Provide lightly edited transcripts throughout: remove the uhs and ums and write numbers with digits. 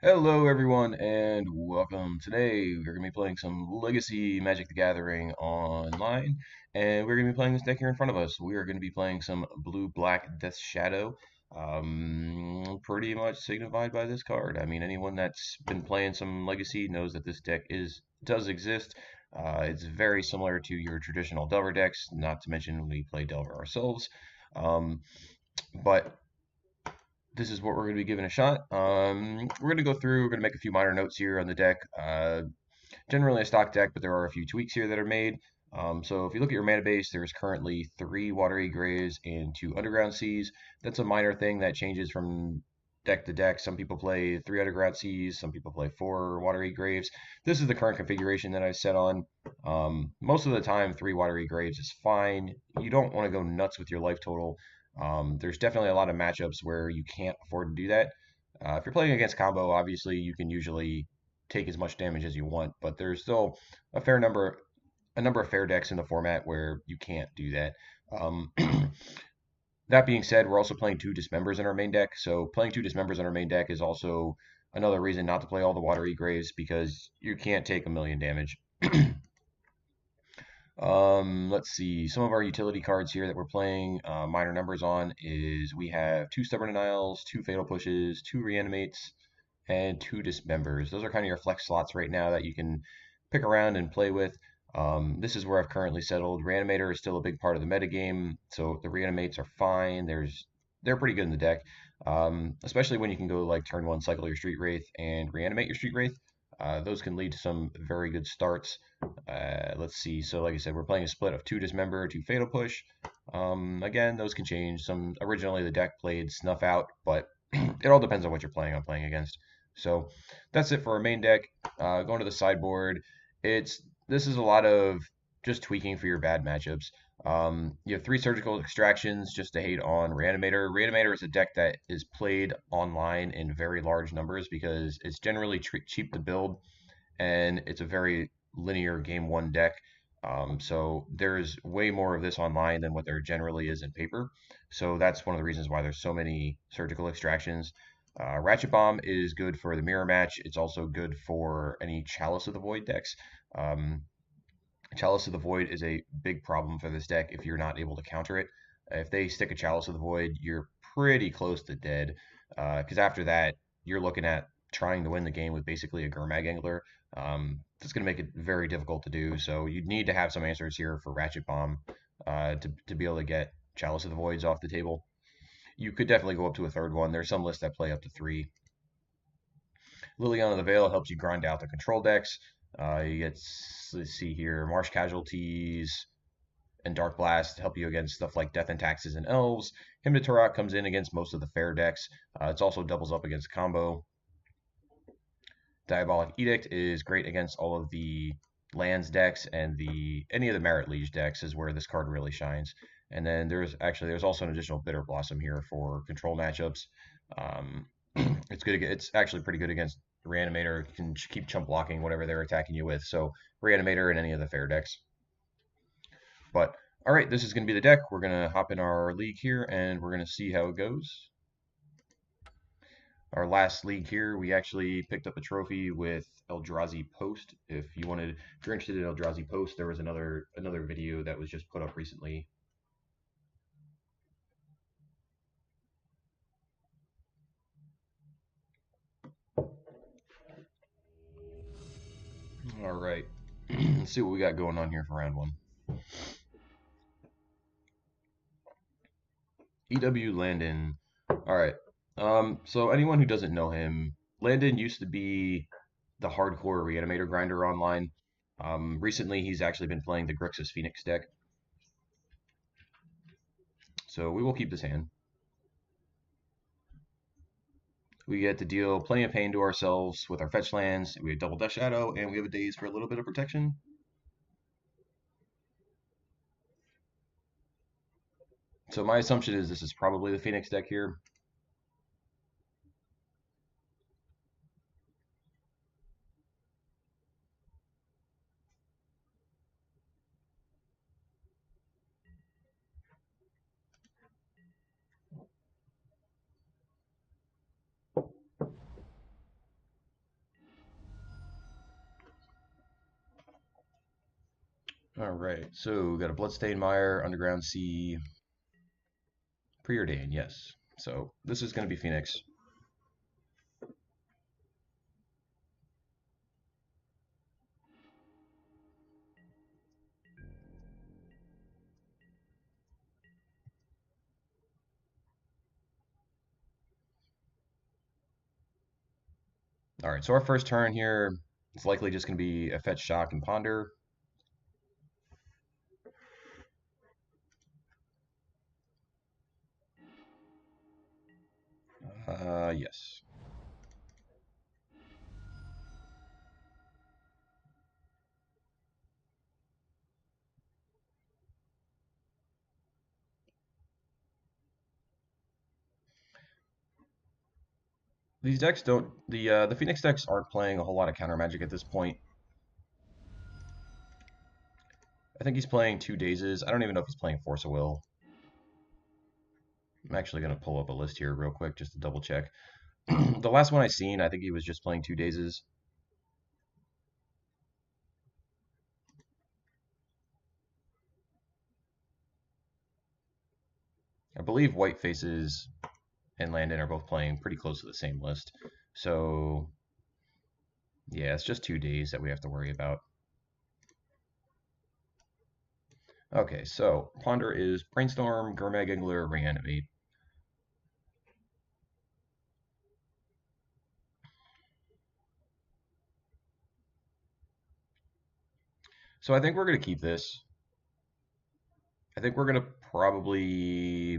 Hello everyone and welcome. Today we're going to be playing some Legacy Magic the Gathering online, and we're going to be playing this deck here in front of us. We are going to be playing some blue-black Death Shadow, pretty much signified by this card. I mean, anyone that's been playing some Legacy knows that this deck does exist. It's very similar to your traditional Delver decks, not to mention we play Delver ourselves. Um, but this is what we're going to be giving a shot. We're going to go through, we're going to make a few minor notes here on the deck. Generally a stock deck, but there are a few tweaks here that are made. So if you look at your mana base, there's currently 3 Watery Graves and 2 Underground Seas. That's a minor thing that changes from deck to deck. Some people play 3 Underground Seas, some people play 4 Watery Graves. This is the current configuration that I set on. Most of the time, 3 Watery Graves is fine. You don't want to go nuts with your life total. There's definitely a lot of matchups where you can't afford to do that. If you're playing against combo, obviously you can usually take as much damage as you want, but there's still a fair number, a number of fair decks in the format where you can't do that. Um, that being said, we're also playing 2 Dismembers in our main deck, so playing 2 Dismembers in our main deck is also another reason not to play all the Watery Graves because you can't take a million damage. Let's see. Some of our utility cards here that we're playing minor numbers on is we have 2 Stubborn Denials, 2 Fatal Pushes, 2 Reanimates, and 2 Dismembers. Those are kind of your flex slots right now that you can pick around and play with. This is where I've currently settled. Reanimator is still a big part of the metagame, so the Reanimates are fine. They're pretty good in the deck, especially when you can go like turn 1, cycle your Street Wraith, and reanimate your Street Wraith. Those can lead to some very good starts. Let's see. So, like I said, we're playing a split of 2 Dismember, 2 Fatal Push. Again, those can change. Originally the deck played Snuff Out, but it all depends on what you're planning on playing against. So that's it for our main deck. Going to the sideboard, this is a lot of just tweaking for your bad matchups. You have 3 surgical extractions just to hate on Reanimator. Reanimator is a deck that is played online in very large numbers because it's generally cheap to build and it's a very linear game 1 deck. So there's way more of this online than what there generally is in paper. So that's one of the reasons why there's so many surgical extractions. Ratchet Bomb is good for the mirror match. It's also good for any Chalice of the Void decks. Um, Chalice of the Void is a big problem for this deck if you're not able to counter it. If they stick a Chalice of the Void, you're pretty close to dead. Because after that, you're looking at trying to win the game with basically a Gurmag Angler. That's going to make it very difficult to do. So you'd need to have some answers here for Ratchet Bomb to be able to get Chalice of the Voids off the table. You could definitely go up to a third one. There's some lists that play up to 3. Liliana of the Veil helps you grind out the control decks. You get, let's see here, Marsh Casualties and Dark Blast help you against stuff like Death and Taxes and Elves. Hymn to Turok comes in against most of the fair decks. It's also doubles up against combo. Diabolic Edict is great against all of the lands decks and any of the Merit Liege decks is where this card really shines. And then there's also an additional Bitter Blossom here for control matchups. Um, it's good. It's actually pretty good against Reanimator. You can keep chump blocking whatever they're attacking you with. So Reanimator and any of the fair decks. But all right, this is going to be the deck. We're going to hop in our league here and we're going to see how it goes. Our last league here, we actually picked up a trophy with Eldrazi Post. If you're interested in Eldrazi Post, there was another video that was just put up recently. All right, let's see what we got going on here for round 1. EW Landon. All right. So anyone who doesn't know him, Landon used to be the hardcore Reanimator grinder online. Recently, he's actually been playing the Grixis Phoenix deck. So we will keep this hand. We get to deal plenty of pain to ourselves with our fetch lands. We have double Death Shadow, and we have a Daze for a little bit of protection. So my assumption is this is probably the Phoenix deck here. All right, so we got a Bloodstained Mire, Underground Sea, Preordained, yes. So this is going to be Phoenix. All right, so our first turn here is likely just going to be a Fetch, Shock, and Ponder. Yes. These decks don't the Phoenix decks aren't playing a whole lot of counter magic at this point. I think he's playing two Dazes. I don't even know if he's playing Force of Will. I'm actually going to pull up a list here real quick just to double check. The last one I seen, I think he was just playing two Dazes. I believe White Faces and Landon are both playing pretty close to the same list. So yeah, it's just 2 days that we have to worry about. Okay, so Ponder is Brainstorm, Gurmag Angler, Reanimate. So I think we're going to keep this. I think we're going to probably...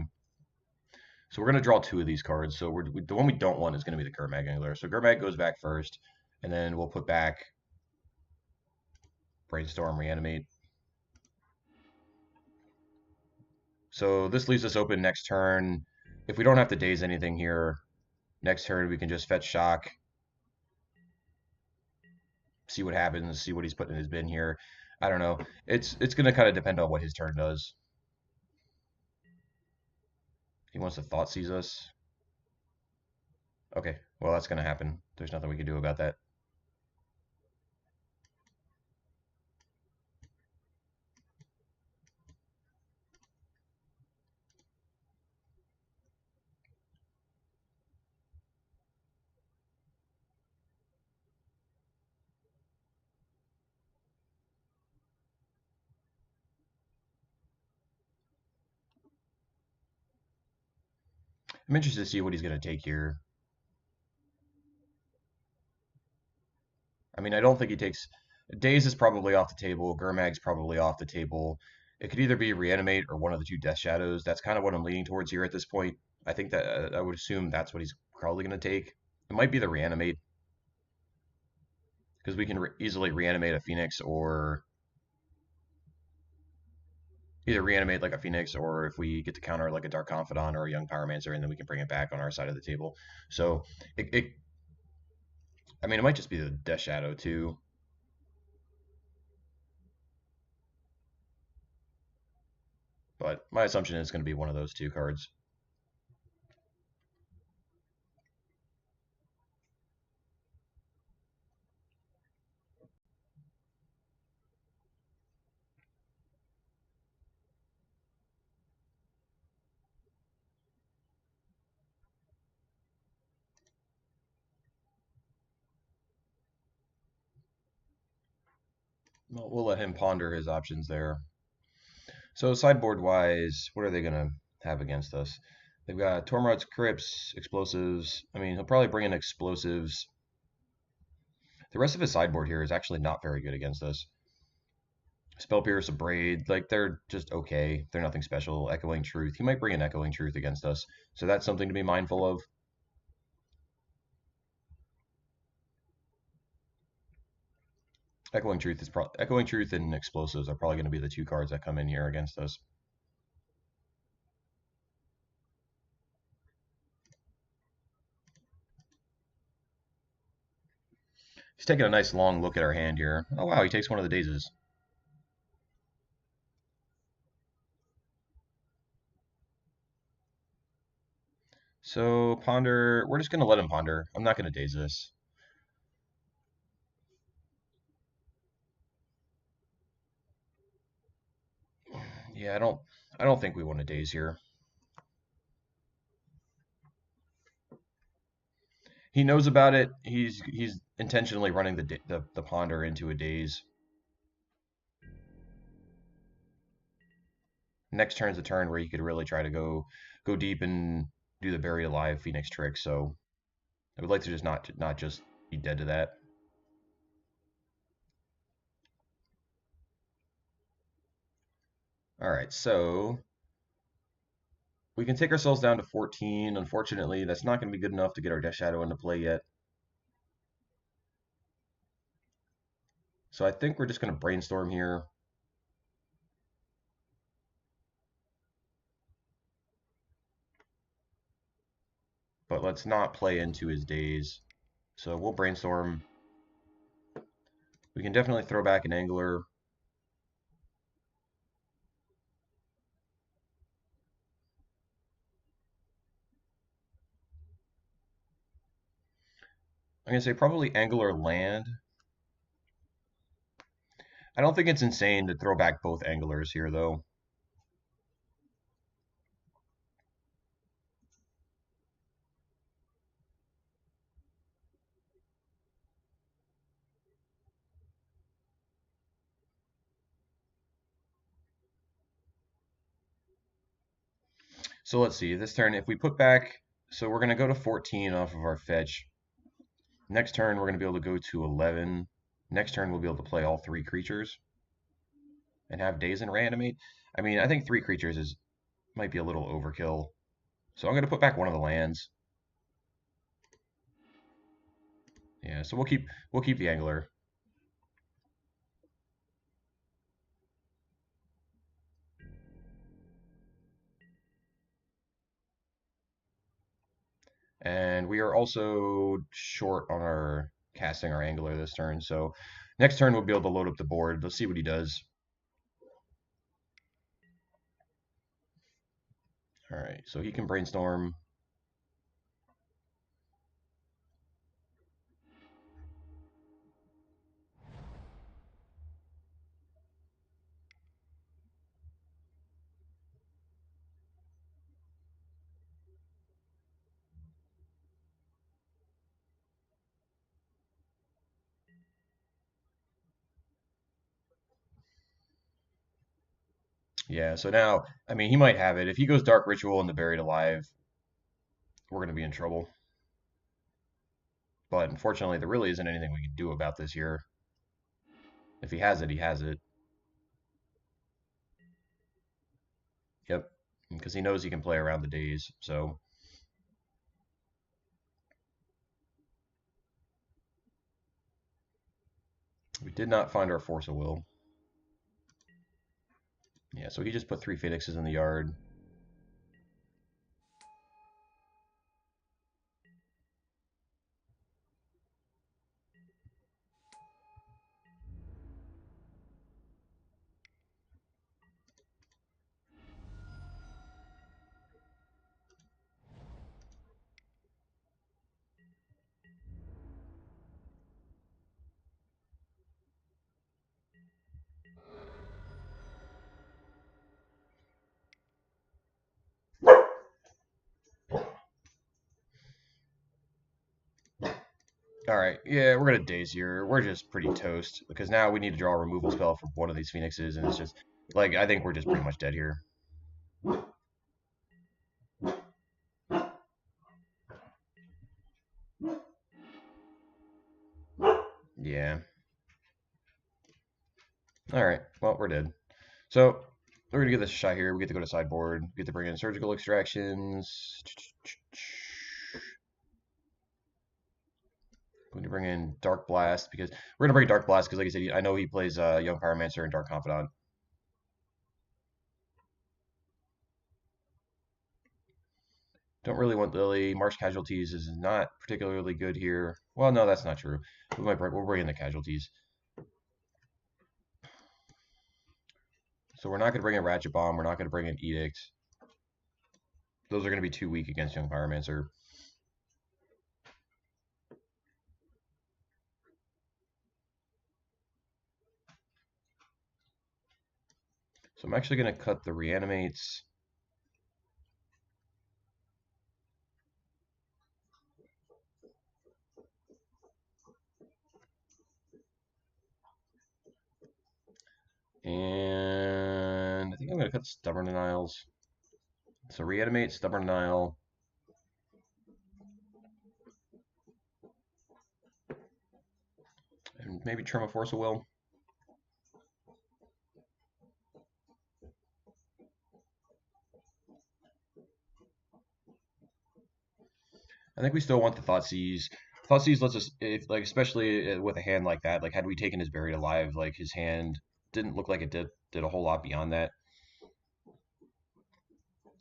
So we're going to draw two of these cards. So the one we don't want is going to be the Gurmag Angler. So Gurmag goes back first, and then we'll put back Brainstorm, Reanimate. So this leaves us open next turn. If we don't have to daze anything here, next turn we can just fetch Shock, see what happens, see what he's putting in his bin here. I don't know. It's going to kind of depend on what his turn does. He wants to Thought Seize us. Okay, well that's going to happen. There's nothing we can do about that. I'm interested to see what he's going to take here. I mean, I don't think he takes... Daze is probably off the table. Gurmag's probably off the table. It could either be Reanimate or one of the two Death Shadows. That's kind of what I'm leaning towards here at this point. I think that I would assume that's what he's probably going to take. It might be the Reanimate, because we can easily reanimate a Phoenix, or either reanimate like a Phoenix, or if we get to counter like a Dark Confidant or a Young Pyromancer, and then we can bring it back on our side of the table. So I mean, it might just be the Death Shadow too. But my assumption is going to be one of those two cards. We'll let him ponder his options there. So sideboard wise, what are they going to have against us? They've got Tormod's Crypts, Explosives. I mean, he'll probably bring in Explosives. The rest of his sideboard here is actually not very good against us. Spell Pierce, Abrade, like they're just okay. They're nothing special. Echoing Truth. He might bring an Echoing Truth against us. So that's something to be mindful of. Echoing Truth and Explosives are probably going to be the two cards that come in here against us. He's taking a nice long look at our hand here. Oh wow, he takes one of the Dazes. So ponder, we're just going to let him ponder. I'm not going to daze this. Yeah, I don't think we want a daze here. He knows about it. He's intentionally running the ponder into a daze. Next turn's a turn where he could really try to go deep and do the buried alive Phoenix trick. So I would like to just not just be dead to that. All right, so we can take ourselves down to 14. Unfortunately, that's not going to be good enough to get our Death Shadow into play yet. So I think we're just going to brainstorm here. But let's not play into his daze. So we'll brainstorm. We can definitely throw back an angler. I'm going to say probably angler land. I don't think it's insane to throw back both anglers here, though. So let's see. This turn, if we put back, so we're going to go to 14 off of our fetch. Next turn, we're going to be able to go to 11. Next turn, we'll be able to play all 3 creatures and have daze and reanimate. I mean, I think 3 creatures might be a little overkill. So I'm going to put back one of the lands. Yeah, so we'll keep the angler. And we are also short on our casting our angler this turn. So next turn we'll be able to load up the board. Let's see what he does. All right, so he can brainstorm. Yeah, so now, I mean, he might have it. If he goes Dark Ritual and the Buried Alive, we're going to be in trouble. But unfortunately, there really isn't anything we can do about this here. If he has it, he has it. Yep, because he knows he can play around the days. So we did not find our Force of Will. Yeah, so he just put 3 Phoenixes in the yard. All right, yeah, we're gonna daze here. We're just pretty toast because now we need to draw a removal spell from one of these Phoenixes, and it's just like I think we're just pretty much dead here. Yeah. All right. Well, we're dead. So we're gonna give this a shot here. We get to go to sideboard. We get to bring in surgical extractions. Going to bring in Dark Blast because we're gonna bring Dark Blast because, like I said, I know he plays Young Pyromancer and Dark Confidant. Don't really want Lily. Marsh Casualties is not particularly good here. Well, no, that's not true. We'll bring in the casualties. So we're not going to bring in Ratchet Bomb. We're not going to bring in Edict. Those are going to be too weak against Young Pyromancer. So I'm actually going to cut the reanimates. And I think I'm going to cut Stubborn Denials. So reanimate, Stubborn Denial. And maybe Trim a Force of Will. I think we still want the Thoughtseize. Thoughtseize lets us, if like especially with a hand like that, like had we taken his Buried Alive, like his hand didn't look like it did a whole lot beyond that.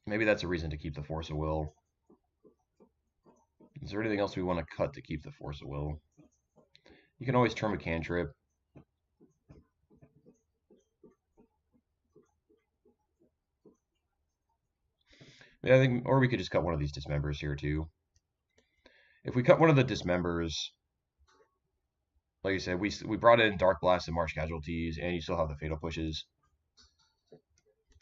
Maybe that's a reason to keep the Force of Will. Is there anything else we want to cut to keep the Force of Will? You can always turn a cantrip. Yeah, I think, or we could just cut one of these dismembers here too. If we cut one of the dismembers, like I said, we brought in Dark Blast and Marsh Casualties, and you still have the Fatal Pushes.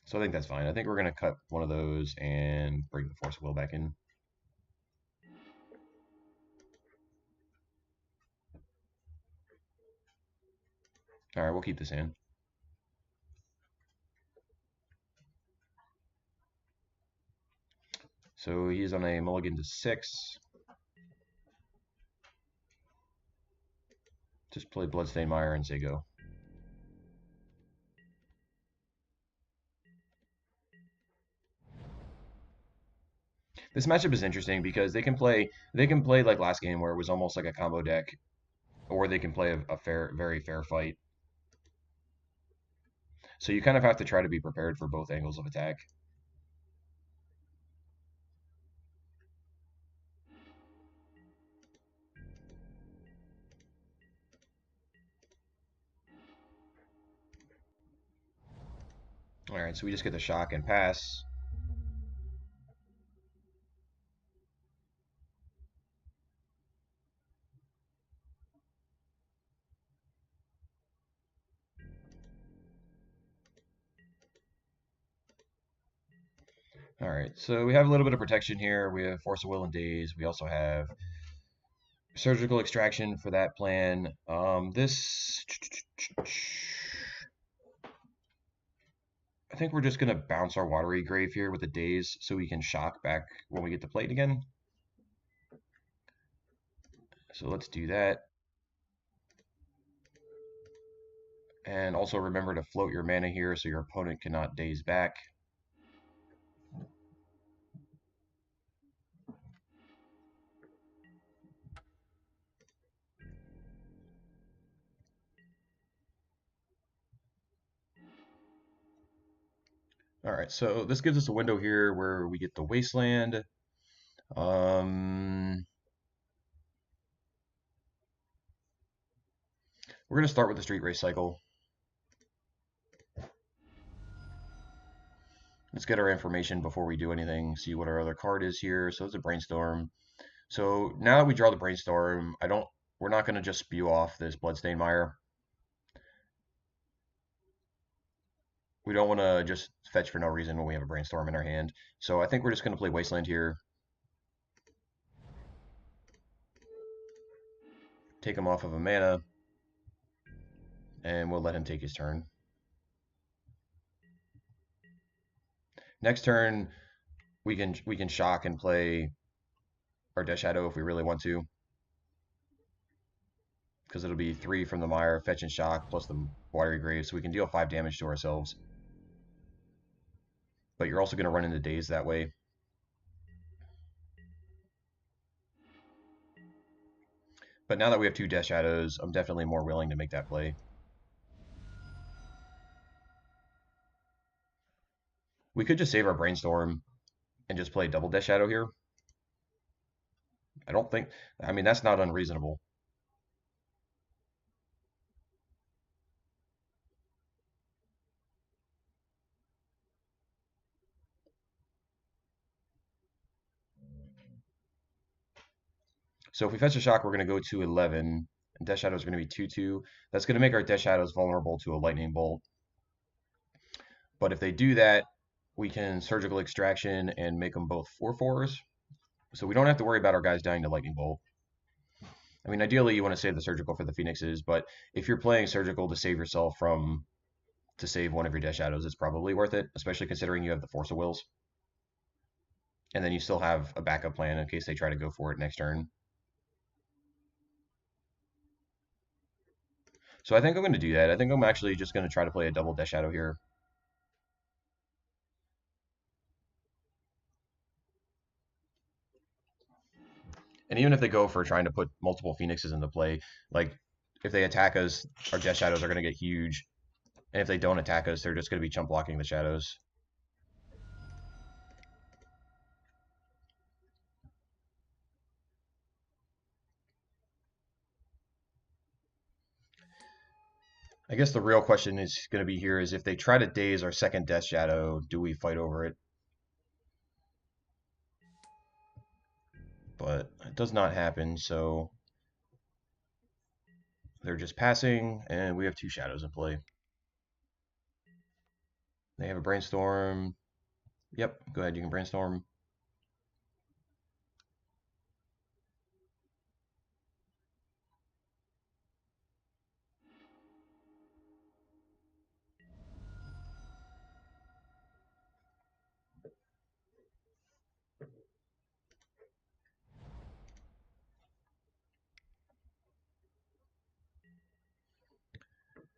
So I think that's fine. I think we're going to cut one of those and bring the Force of Will back in. All right, we'll keep this in. So he's on a mulligan to 6. Just play Bloodstained Mire and say go. This matchup is interesting because they can play like last game where it was almost like a combo deck, or they can play a very fair fight. So you kind of have to try to be prepared for both angles of attack. All right, so we just get the shock and pass. All right, so we have a little bit of protection here. We have Force of Will and Daze. We also have Surgical Extraction for that plan. I think we're just going to bounce our Watery Grave here with the Daze so we can shock back when we get to plate again. So let's do that. And also remember to float your mana here so your opponent cannot Daze back. All right, so this gives us a window here where we get the Wasteland. We're going to start with the Street Race cycle. Let's get our information before we do anything, see what our other card is here. So it's a Brainstorm. So now that we draw the Brainstorm, we're not going to just spew off this Bloodstained Mire. We don't want to just fetch for no reason when we have a Brainstorm in our hand. So I think we're just going to play Wasteland here. Take him off of a mana. And we'll let him take his turn. Next turn, we can shock and play our Death Shadow if we really want to. Because it'll be 3 from the Mire, fetch and shock, plus the Watery Grave, so we can deal 5 damage to ourselves. But you're also going to run into Daze that way. But now that we have 2 Death Shadows, I'm definitely more willing to make that play. We could just save our Brainstorm and just play double Death Shadow here. I mean, that's not unreasonable. So if we fetch a shock, we're going to go to 11. And Death Shadow is going to be 2/2. That's going to make our Death Shadows vulnerable to a Lightning Bolt. But if they do that, we can surgical extraction and make them both 4/4s. So we don't have to worry about our guys dying to lightning bolt. I mean, ideally you want to save the surgical for the phoenixes, but if you're playing surgical to save yourself from to save one of your death shadows, it's probably worth it, especially considering you have the force of wills. And then you still have a backup plan in case they try to go for it next turn. So I think I'm going to do that. I think I'm actually just going to try to play a double death shadow here. And even if they go for trying to put multiple phoenixes into play, like if they attack us, our death shadows are going to get huge. And if they don't attack us, they're just going to be chump blocking the shadows. I guess the real question is going to be here is if they try to daze our second death shadow, do we fight over it? But it does not happen, so they're just passing, and we have two shadows in play. They have a brainstorm. Yep, go ahead, you can brainstorm.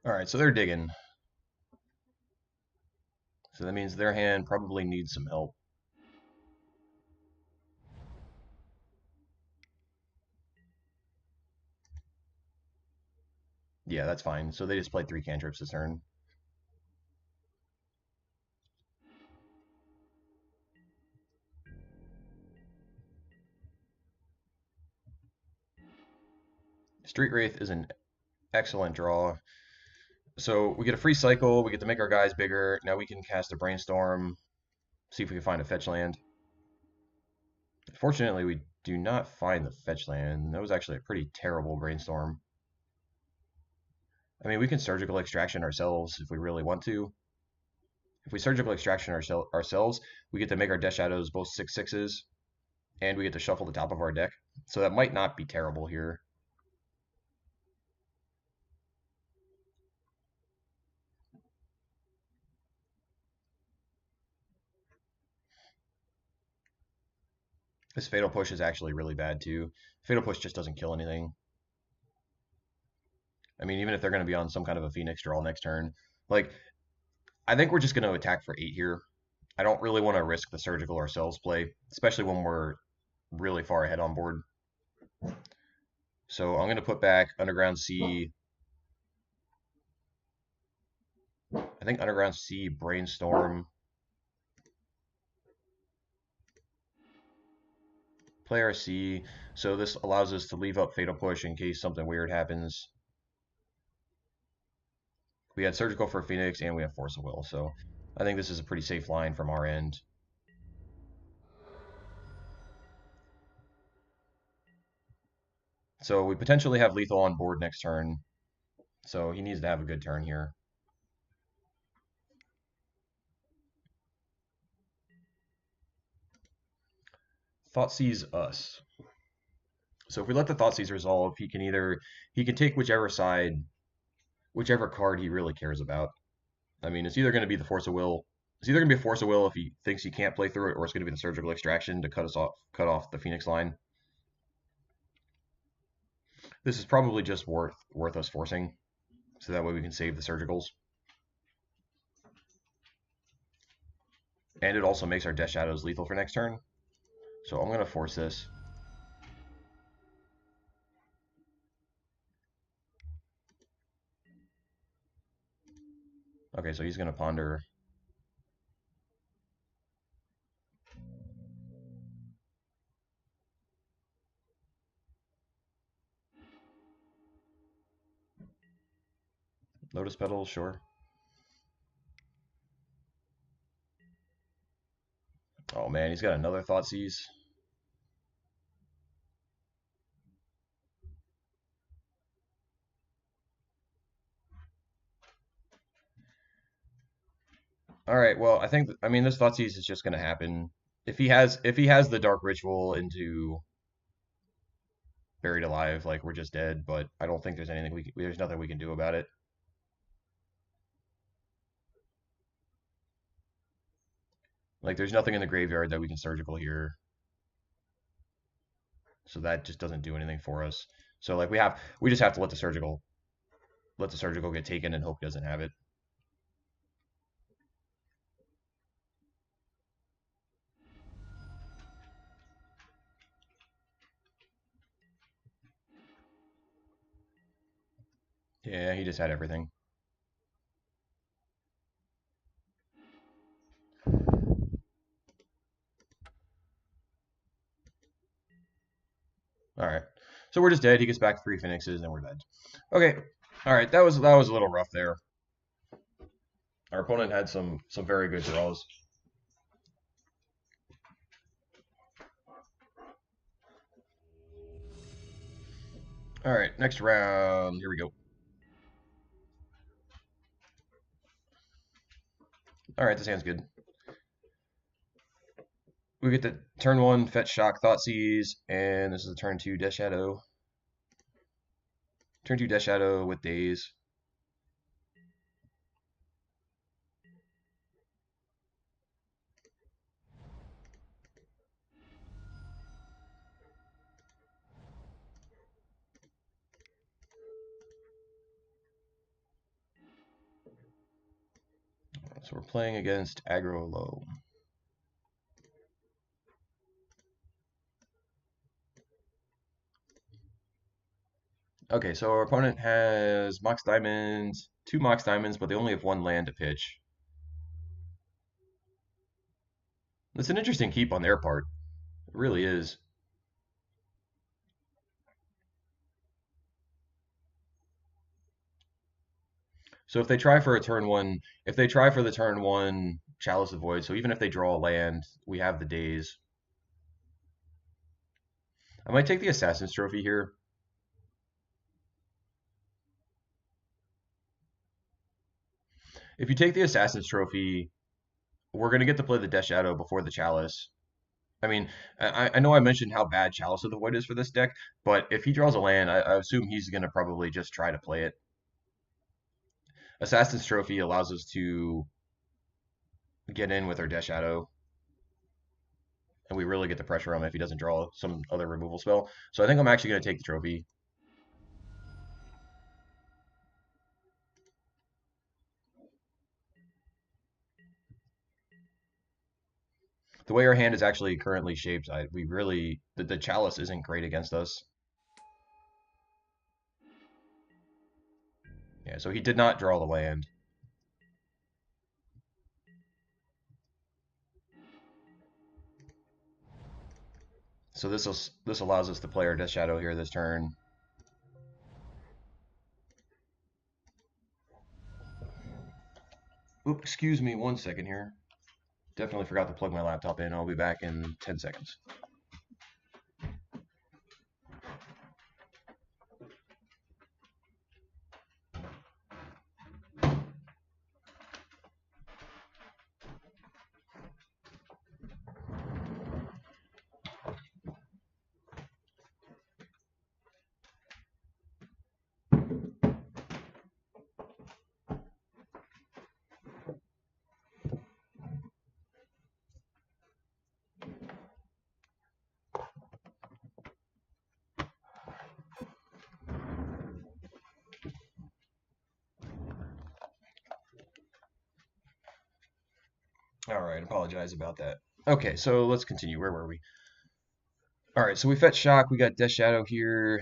All right, so they're digging. So that means their hand probably needs some help. Yeah, that's fine. So they just played 3 cantrips this turn. Street Wraith is an excellent draw. So we get a free cycle, we get to make our guys bigger. Now we can cast a brainstorm, see if we can find a fetch land. Fortunately, we do not find the fetch land. That was actually a pretty terrible brainstorm. I mean, we can surgical extraction ourselves if we really want to. If we surgical extraction ourselves, we get to make our death shadows both 6/6s, and we get to shuffle the top of our deck. So that might not be terrible here. This Fatal Push is actually really bad too. Fatal Push just doesn't kill anything. I mean, even if they're going to be on some kind of a Phoenix draw next turn, like, I think we're just going to attack for 8 here. I don't really want to risk the surgical ourselves play, especially when we're really far ahead on board. So I'm going to put back Underground Sea. I think Underground Sea, Brainstorm, play our C. So this allows us to leave up Fatal Push in case something weird happens. We had Surgical for Phoenix and we have Force of Will. So I think this is a pretty safe line from our end. So we potentially have lethal on board next turn. So he needs to have a good turn here. Thoughtseize us. So if we let the Thoughtseize resolve, he can take whichever side, whichever card he really cares about. I mean, it's either going to be the Force of Will. It's either going to be a Force of Will if he thinks he can't play through it, or it's going to be the Surgical Extraction to cut off the Phoenix line. This is probably just worth us forcing, so that way we can save the Surgicals. And it also makes our Death Shadows lethal for next turn. So I'm going to force this. Okay, so he's going to ponder. Lotus Petals, sure. Oh man, he's got another Thoughtseize. All right. Well, I mean this Thoughtseize is just gonna happen. If he has the Dark Ritual into Buried Alive, like we're just dead. But I don't think there's nothing we can do about it. Like there's nothing in the graveyard that we can surgical here, so that just doesn't do anything for us. So like we just have to let the surgical get taken and hope he doesn't have it. Yeah, he just had everything. All right. So we're just dead. He gets back 3 Phoenixes and we're dead. Okay. All right. That was a little rough there. Our opponent had some very good draws. All right. Next round. Here we go. All right. This hand's good. We get the turn one fetch shock Thoughtseize, and this is a turn two Death Shadow. Turn two Death Shadow with Daze. So we're playing against aggro low. Okay, so our opponent has Mox Diamonds, 2 Mox Diamonds, but they only have 1 land to pitch. It's an interesting keep on their part. It really is. So if they try for the turn one Chalice of Void, so even if they draw a land, we have the Daze. I might take the Assassin's Trophy here. If you take the Assassin's Trophy, we're going to get to play the Death Shadow before the Chalice. I mean, I know I mentioned how bad Chalice of the Void is for this deck, but if he draws a land, I assume he's going to probably just try to play it. Assassin's Trophy allows us to get in with our Death Shadow, and we really get the pressure on him if he doesn't draw some other removal spell. So I think I'm actually going to take the trophy. The way our hand is actually currently shaped, we really the Chalice isn't great against us. Yeah, so he did not draw the land. So this allows us to play our Death Shadow here this turn. Oop, excuse me 1 second here. Definitely forgot to plug my laptop in. I'll be back in 10 seconds. All right, apologize about that. Okay, so let's continue. Where were we? All right, so we fetch shock. We got Death Shadow here.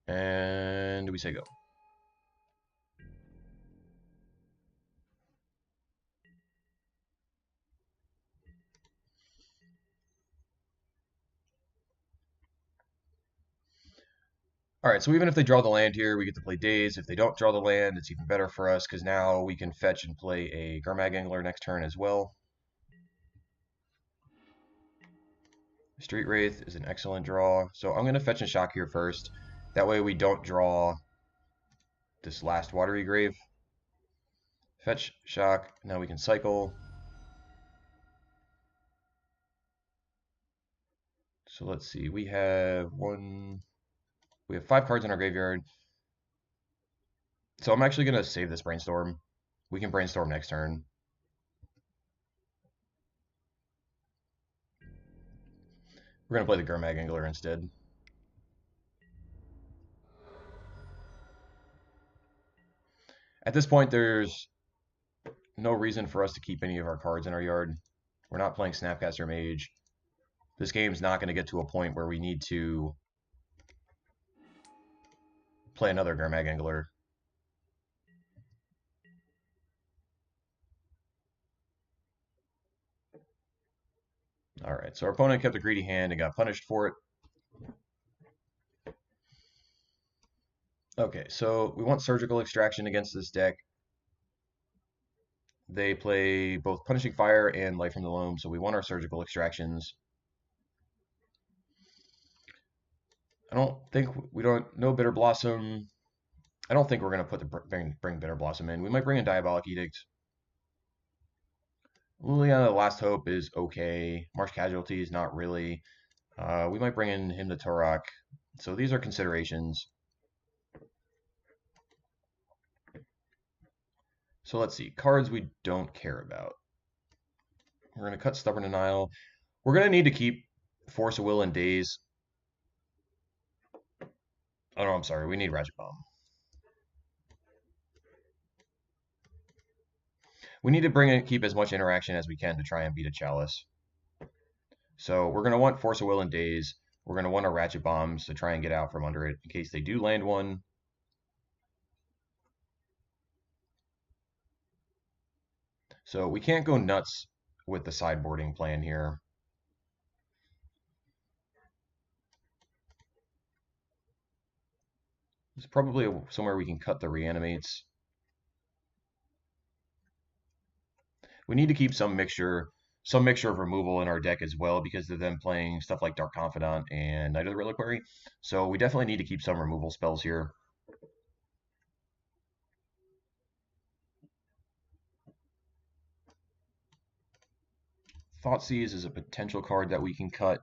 And we say go. All right, so even if they draw the land here, we get to play Daze. If they don't draw the land, it's even better for us because now we can fetch and play a Gurmag Angler next turn as well. Street Wraith is an excellent draw. So I'm going to fetch and shock here first. That way we don't draw this last Watery Grave. Fetch, shock. Now we can cycle. So let's see. We have 5 cards in our graveyard. So I'm actually gonna save this brainstorm. We can brainstorm next turn. We're gonna play the Gurmag Angler instead. At this point, there's no reason for us to keep any of our cards in our yard. We're not playing Snapcaster Mage. This game's not going to get to a point where we need to play another Gurmag Angler. Alright, so our opponent kept a greedy hand and got punished for it. Okay, so we want Surgical Extraction against this deck. They play both Punishing Fire and Life from the Loam, so we want our Surgical Extractions. No Bitter Blossom. I don't think we're going to put bring Bitter Blossom in. We might bring in Diabolic Edict. Liliana, the Last Hope is okay. Marsh Casualty is not really. We might bring in him to Turok. So these are considerations. So let's see. Cards we don't care about. We're going to cut Stubborn Denial. We're going to need to keep Force of Will and Daze. Oh no, I'm sorry. We need Ratchet Bomb. We need to keep as much interaction as we can to try and beat a Chalice. So we're going to want Force of Will and Daze. We're going to want our Ratchet Bombs to try and get out from under it in case they do land one. So we can't go nuts with the sideboarding plan here. There's probably somewhere we can cut the Reanimates. We need to keep some mixture of removal in our deck as well because they're then playing stuff like Dark Confidant and Knight of the Reliquary. So we definitely need to keep some removal spells here. Thoughtseize is a potential card that we can cut.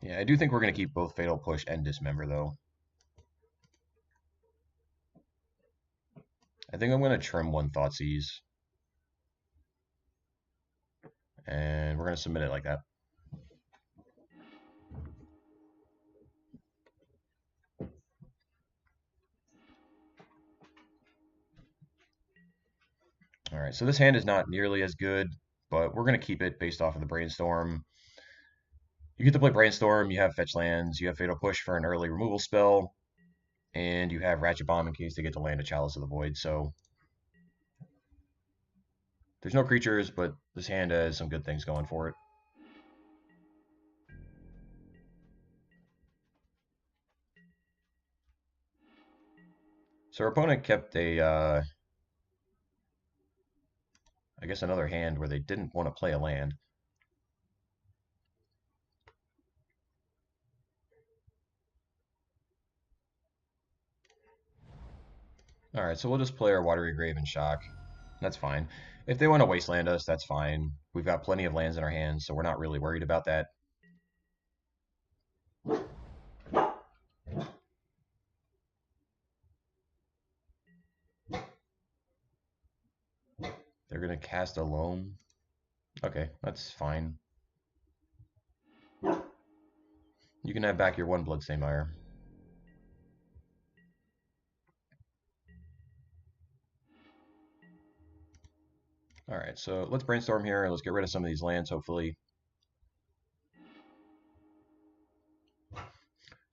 Yeah, I do think we're going to keep both Fatal Push and Dismember, though. I think I'm going to trim one Thoughtseize. And we're going to submit it like that. All right, so this hand is not nearly as good, but we're going to keep it based off of the Brainstorm. You get to play Brainstorm, you have Fetch Lands, you have Fatal Push for an early removal spell, and you have Ratchet Bomb in case they get to land a Chalice of the Void, so there's no creatures, but this hand has some good things going for it. So our opponent kept I guess another hand where they didn't want to play a land. Alright, so we'll just play our Watery Grave and Shock. That's fine. If they want to Wasteland us, that's fine. We've got plenty of lands in our hands, so we're not really worried about that. They're going to cast a Loam. Okay, that's fine. You can have back your one Bloodstained Mire. Alright, so let's brainstorm here. Let's get rid of some of these lands, hopefully.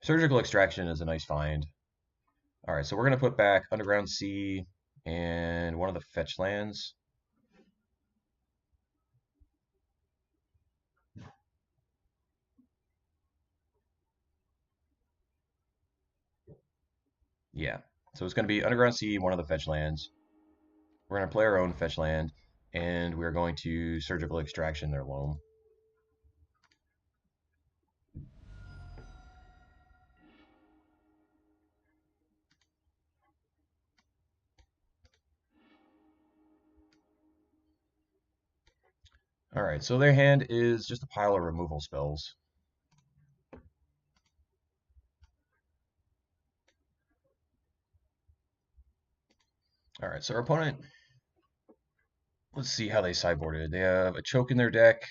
Surgical Extraction is a nice find. Alright, so we're going to put back Underground Sea and one of the fetch lands. Yeah, so it's going to be Underground Sea, one of the fetch lands. We're going to play our own fetch land, and we're going to Surgical Extraction their Loam. Alright, so their hand is just a pile of removal spells. Alright, so our opponent, let's see how they sideboarded. They have a choke in their deck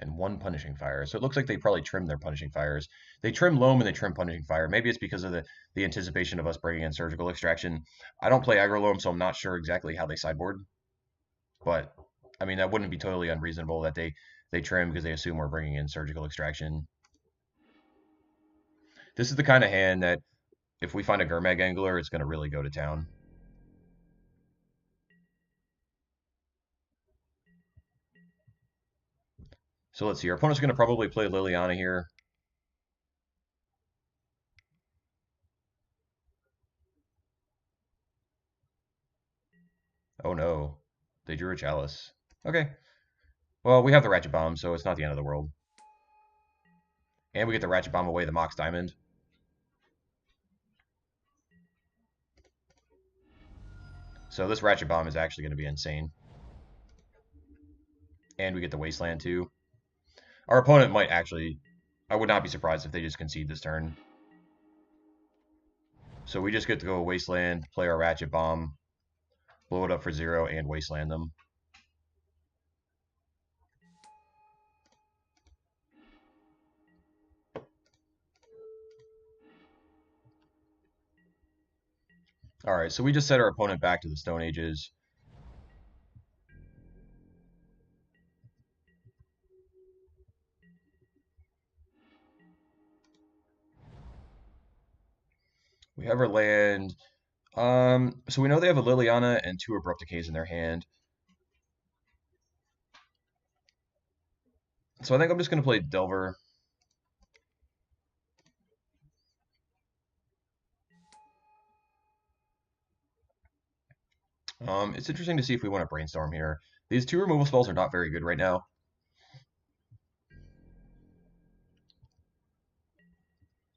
and one Punishing Fire. So it looks like they probably trimmed their Punishing Fires. They trim Loam and they trim Punishing Fire. Maybe it's because of the anticipation of us bringing in Surgical Extraction. I don't play aggro Loam, so I'm not sure exactly how they sideboard. But, I mean, that wouldn't be totally unreasonable that they trim because they assume we're bringing in Surgical Extraction. This is the kind of hand that if we find a Gurmag Angler, it's going to really go to town. So let's see. Our opponent's going to probably play Liliana here. Oh no. They drew a Chalice. Okay. Well, we have the Ratchet Bomb, so it's not the end of the world. And we get the Ratchet Bomb away the Mox Diamond. So this Ratchet Bomb is actually going to be insane. And we get the Wasteland too. Our opponent might actually... I would not be surprised if they just concede this turn. So we just get to go Wasteland, play our Ratchet Bomb, blow it up for 0, and Wasteland them. Alright, so we just set our opponent back to the Stone Ages. We have our land. So we know they have a Liliana and 2 Abrupt Decays in their hand. So I think I'm just going to play Delver. It's interesting to see if we want to Brainstorm here. These 2 removal spells are not very good right now.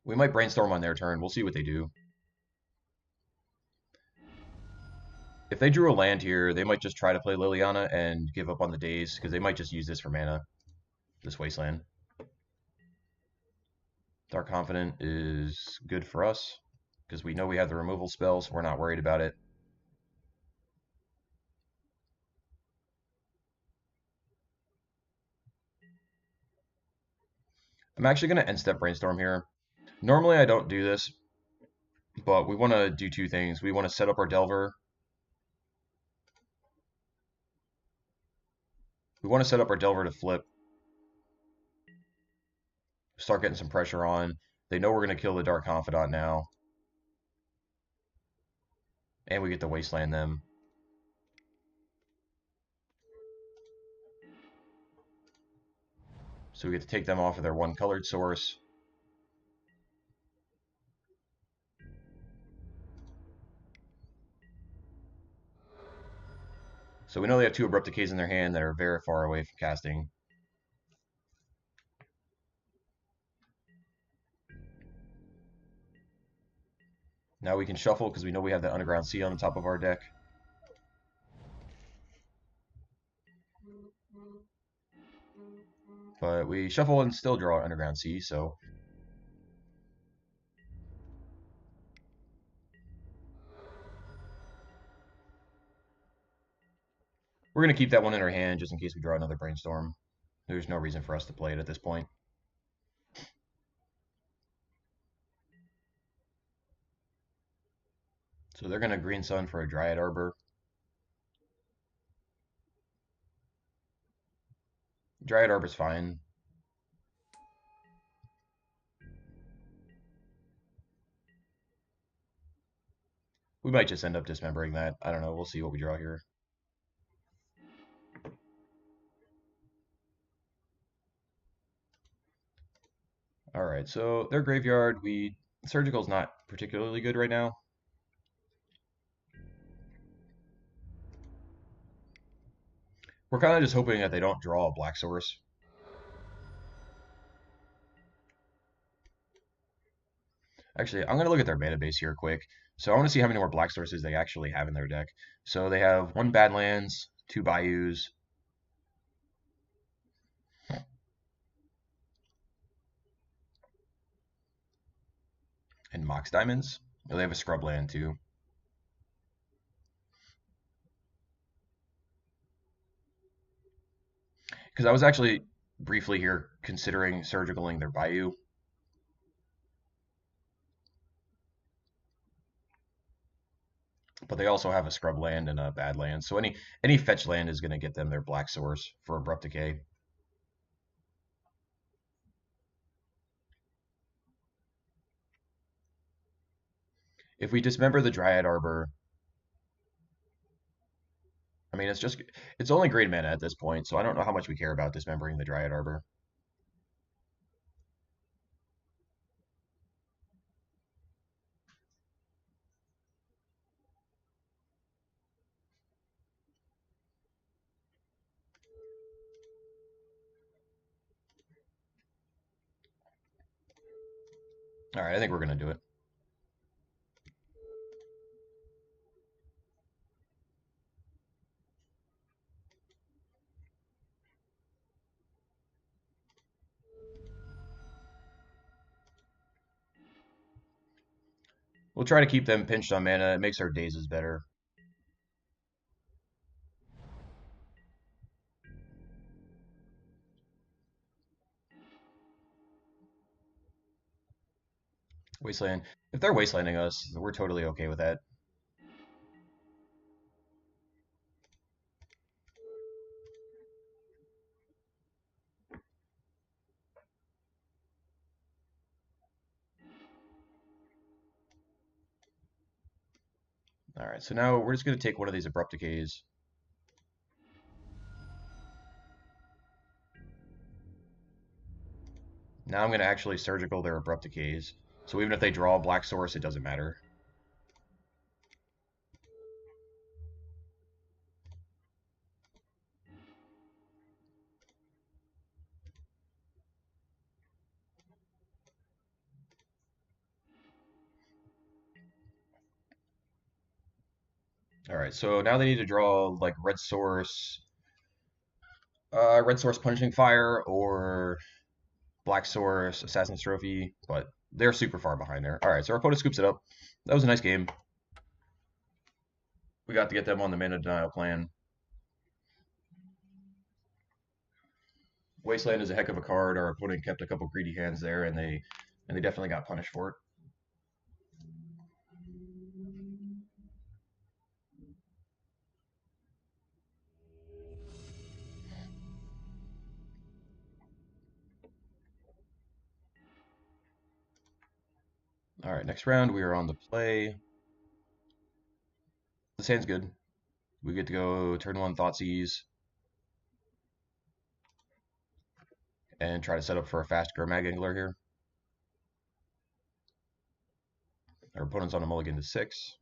We might Brainstorm on their turn. We'll see what they do. If they drew a land here, they might just try to play Liliana and give up on the days, because they might just use this for mana, this Wasteland. Dark Confident is good for us, because we know we have the removal spells, so we're not worried about it. I'm actually going to end step Brainstorm here. Normally I don't do this, but we want to do 2 things. We want to set up our Delver. We want to set up our Delver to flip. Start getting some pressure on. They know we're going to kill the Dark Confidant now. And we get to Wasteland them. So we get to take them off of their 1 colored source. So we know they have 2 Abrupt Decays in their hand that are very far away from casting. Now we can shuffle because we know we have the Underground Sea on the top of our deck. But we shuffle and still draw Underground Sea, so... we're going to keep that one in our hand just in case we draw another Brainstorm. There's no reason for us to play it at this point. So they're going to Green Sun for a Dryad Arbor. Dryad Arbor's fine. We might just end up dismembering that. I don't know. We'll see what we draw here. Alright, so their graveyard, Surgical's not particularly good right now. We're kind of just hoping that they don't draw a Black Source. Actually, I'm gonna look at their mana base here quick. So I want to see how many more black sources they actually have in their deck. So they have one Badlands, two Bayous, and Mox Diamonds. Oh, they have a Scrubland too. Because I was actually briefly here considering surgicaling their Bayou, but they also have a Scrubland and a Badland. So any fetch land is going to get them their black source for Abrupt Decay. If we dismember the Dryad Arbor, I mean it's only green mana at this point, so I don't know how much we care about dismembering the Dryad Arbor. All right, I think we're going to do it. We'll try to keep them pinched on mana. It makes our dazes better. Wasteland. If they're wastelanding us, we're totally okay with that. All right, so now we're just going to take one of these Abrupt Decays. Now I'm going to actually surgical their Abrupt Decays. So even if they draw a black source, it doesn't matter. All right, so now they need to draw like red source punishing fire, or black source assassin's trophy, but they're super far behind there. All right, so our opponent scoops it up. That was a nice game. We got to get them on the mana denial plan. Wasteland is a heck of a card. Our opponent kept a couple greedy hands there, and they definitely got punished for it. All right, next round we are on the play. This hand's good. We get to go turn one Thoughtseize and try to set up for a fast Gurmag Angler here. Our opponent's on a mulligan to 6.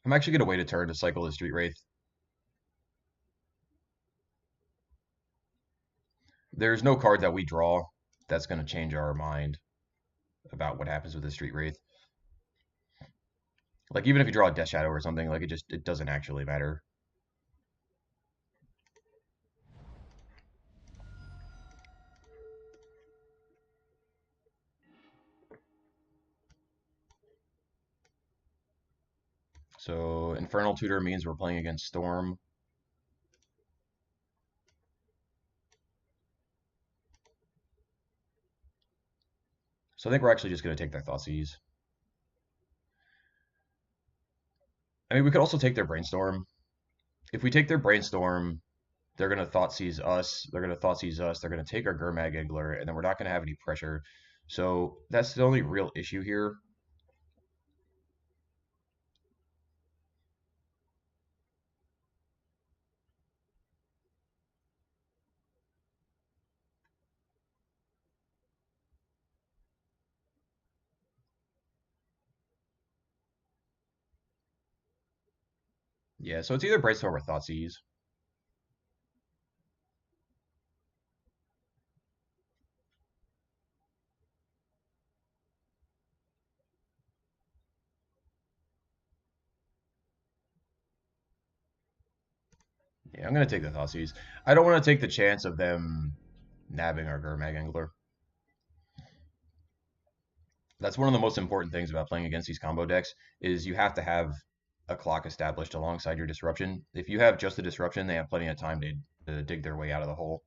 I'm actually going to wait a turn to cycle the Street Wraith. There's no card that we draw that's going to change our mind about what happens with the Street Wraith. Like even if you draw a Death Shadow or something, like it doesn't actually matter. So Infernal Tutor means we're playing against Storm. So I think we're actually just going to take their Thoughtseize. I mean, we could also take their Brainstorm. If we take their Brainstorm, they're going to Thoughtseize us. They're going to Thoughtseize us. They're going to take our Gurmag Angler, and then we're not going to have any pressure. So that's the only real issue here. Yeah, so it's either Brainstorm or Thoughtseize. Yeah, I'm gonna take the Thoughtseize. I don't want to take the chance of them nabbing our Gurmag Angler. That's one of the most important things about playing against these combo decks is you have to have a clock established alongside your disruption. If you have just a disruption, they have plenty of time to dig their way out of the hole.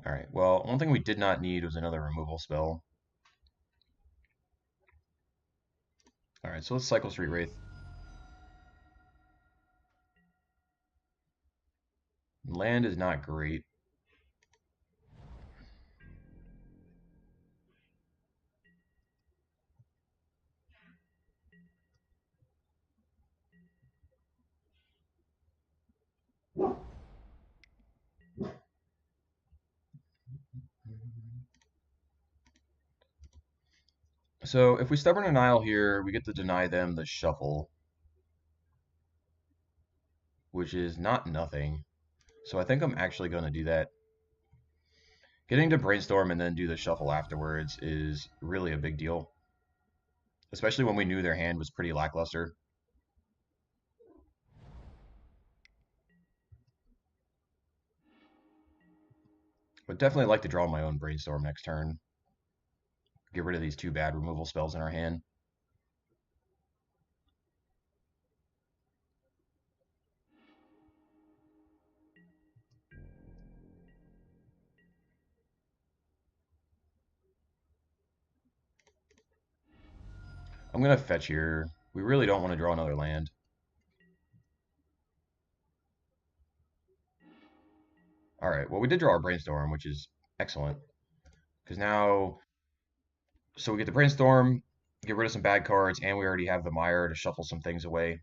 All right. Well, one thing we did not need was another removal spell. All right, so let's cycle Street Wraith. Land is not great. So if we Stubborn Denial here, we get to deny them the shuffle, which is not nothing. So I think I'm actually going to do that. Getting to Brainstorm and then do the shuffle afterwards is really a big deal, especially when we knew their hand was pretty lackluster. But definitely like to draw my own Brainstorm next turn. Get rid of these two bad removal spells in our hand. I'm going to fetch here. We really don't want to draw another land. All right, well, we did draw our Brainstorm, which is excellent. Because now, so we get the Brainstorm, get rid of some bad cards, and we already have the Mire to shuffle some things away.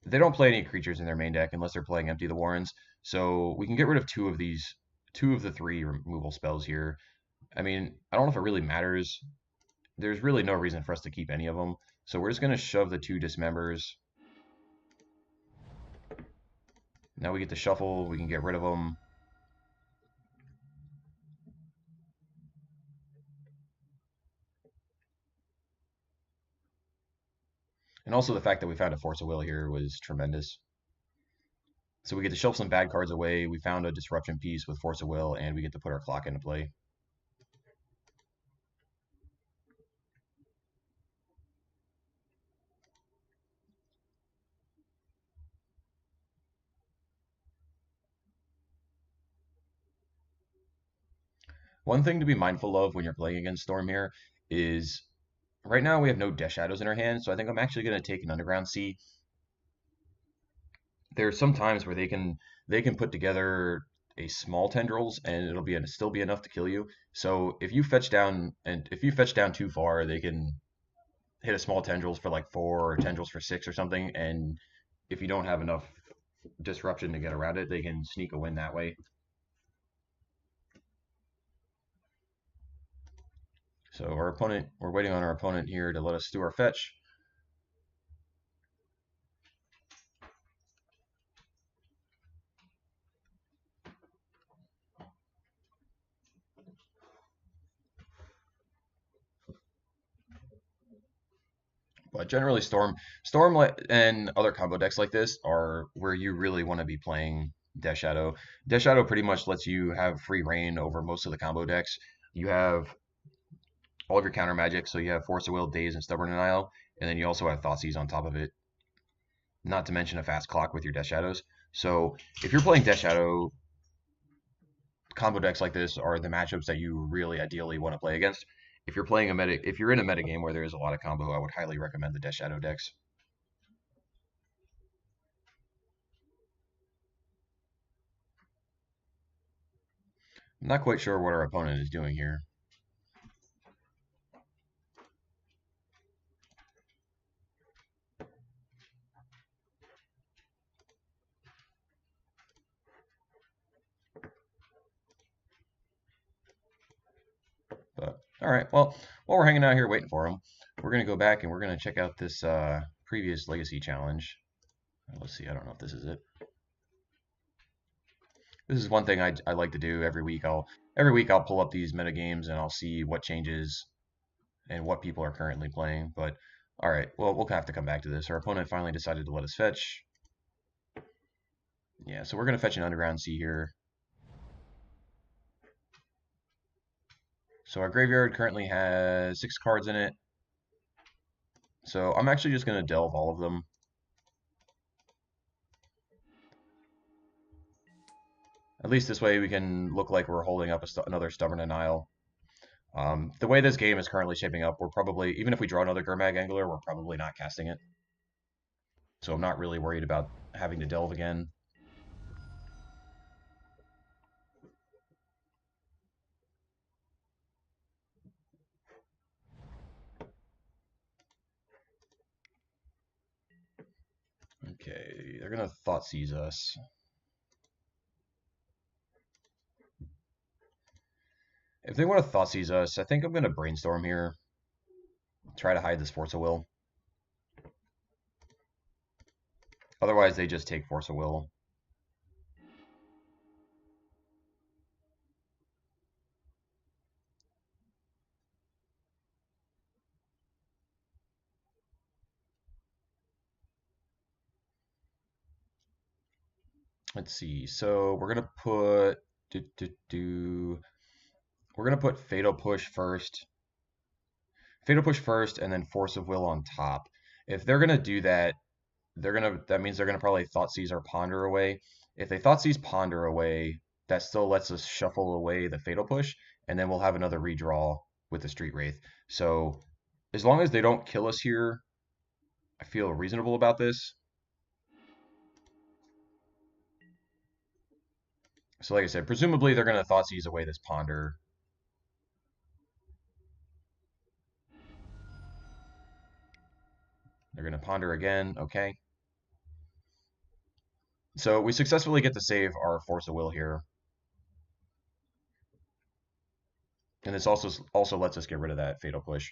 They don't play any creatures in their main deck unless they're playing Empty the Warrens. So we can get rid of two of these, two of the three removal spells here. I mean, I don't know if it really matters. There's really no reason for us to keep any of them. So we're just going to shove the two Dismembers. Now we get to shuffle. We can get rid of them. And also the fact that we found a Force of Will here was tremendous. So we get to shelf some bad cards away. We found a disruption piece with Force of Will, and we get to put our clock into play. One thing to be mindful of when you're playing against Storm here is right now we have no Death Shadows in our hand, so I think I'm actually going to take an Underground Sea. There are some times where they can put together a small tendrils and it'll be still be enough to kill you. So if you fetch down too far, they can hit a small tendrils for like 4 or tendrils for 6 or something, and if you don't have enough disruption to get around it, they can sneak a win that way. So we're waiting on our opponent here to let us do our fetch. But generally, Storm and other combo decks like this are where you really want to be playing Death Shadow. Death Shadow pretty much lets you have free reign over most of the combo decks. You have all of your counter magic, so you have Force of Will, Daze, and Stubborn Denial, and then you also have Thoughtseize on top of it. Not to mention a fast clock with your Death Shadows. So if you're playing Death Shadow, combo decks like this are the matchups that you really ideally want to play against. If you're in a meta game where there is a lot of combo, I would highly recommend the Death Shadow decks. I'm not quite sure what our opponent is doing here. But all right, well, while we're hanging out here waiting for him, we're gonna go back and we're gonna check out this previous Legacy challenge. Let's see, I don't know if this is it. This is one thing I like to do every week. I'll pull up these meta games and I'll see what changes and what people are currently playing. But all right, well, we'll have to come back to this. Our opponent finally decided to let us fetch. Yeah, so we're going to fetch an Underground Sea here. So our graveyard currently has 6 cards in it. So I'm actually just going to delve all of them. At least this way we can look like we're holding up another Stubborn Denial. The way this game is currently shaping up, we're probably, even if we draw another Gurmag Angler, we're probably not casting it. So I'm not really worried about having to delve again. Okay, they're going to Thoughtseize us. If they want to Thoughtseize us, I think I'm going to Brainstorm here. Try to hide this Force of Will. Otherwise, they just take Force of Will. Let's see. So we're gonna put we're gonna put Fatal Push first, and then Force of Will on top. If they're gonna do that, that means they're gonna probably Thoughtseize or Ponder away. If they Thoughtseize Ponder away, that still lets us shuffle away the Fatal Push, and then we'll have another redraw with the Street Wraith. So as long as they don't kill us here, I feel reasonable about this. So like I said, presumably they're gonna Thoughtseize away this Ponder. They're gonna Ponder again, okay. So we successfully get to save our Force of Will here. And this also lets us get rid of that Fatal Push.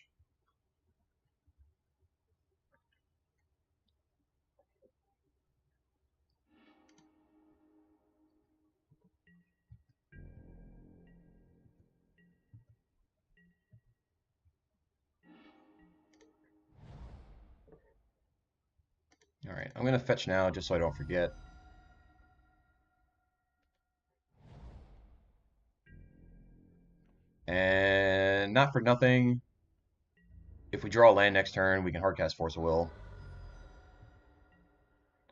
All right, I'm going to fetch now just so I don't forget. And not for nothing, if we draw a land next turn, we can hardcast Force of Will.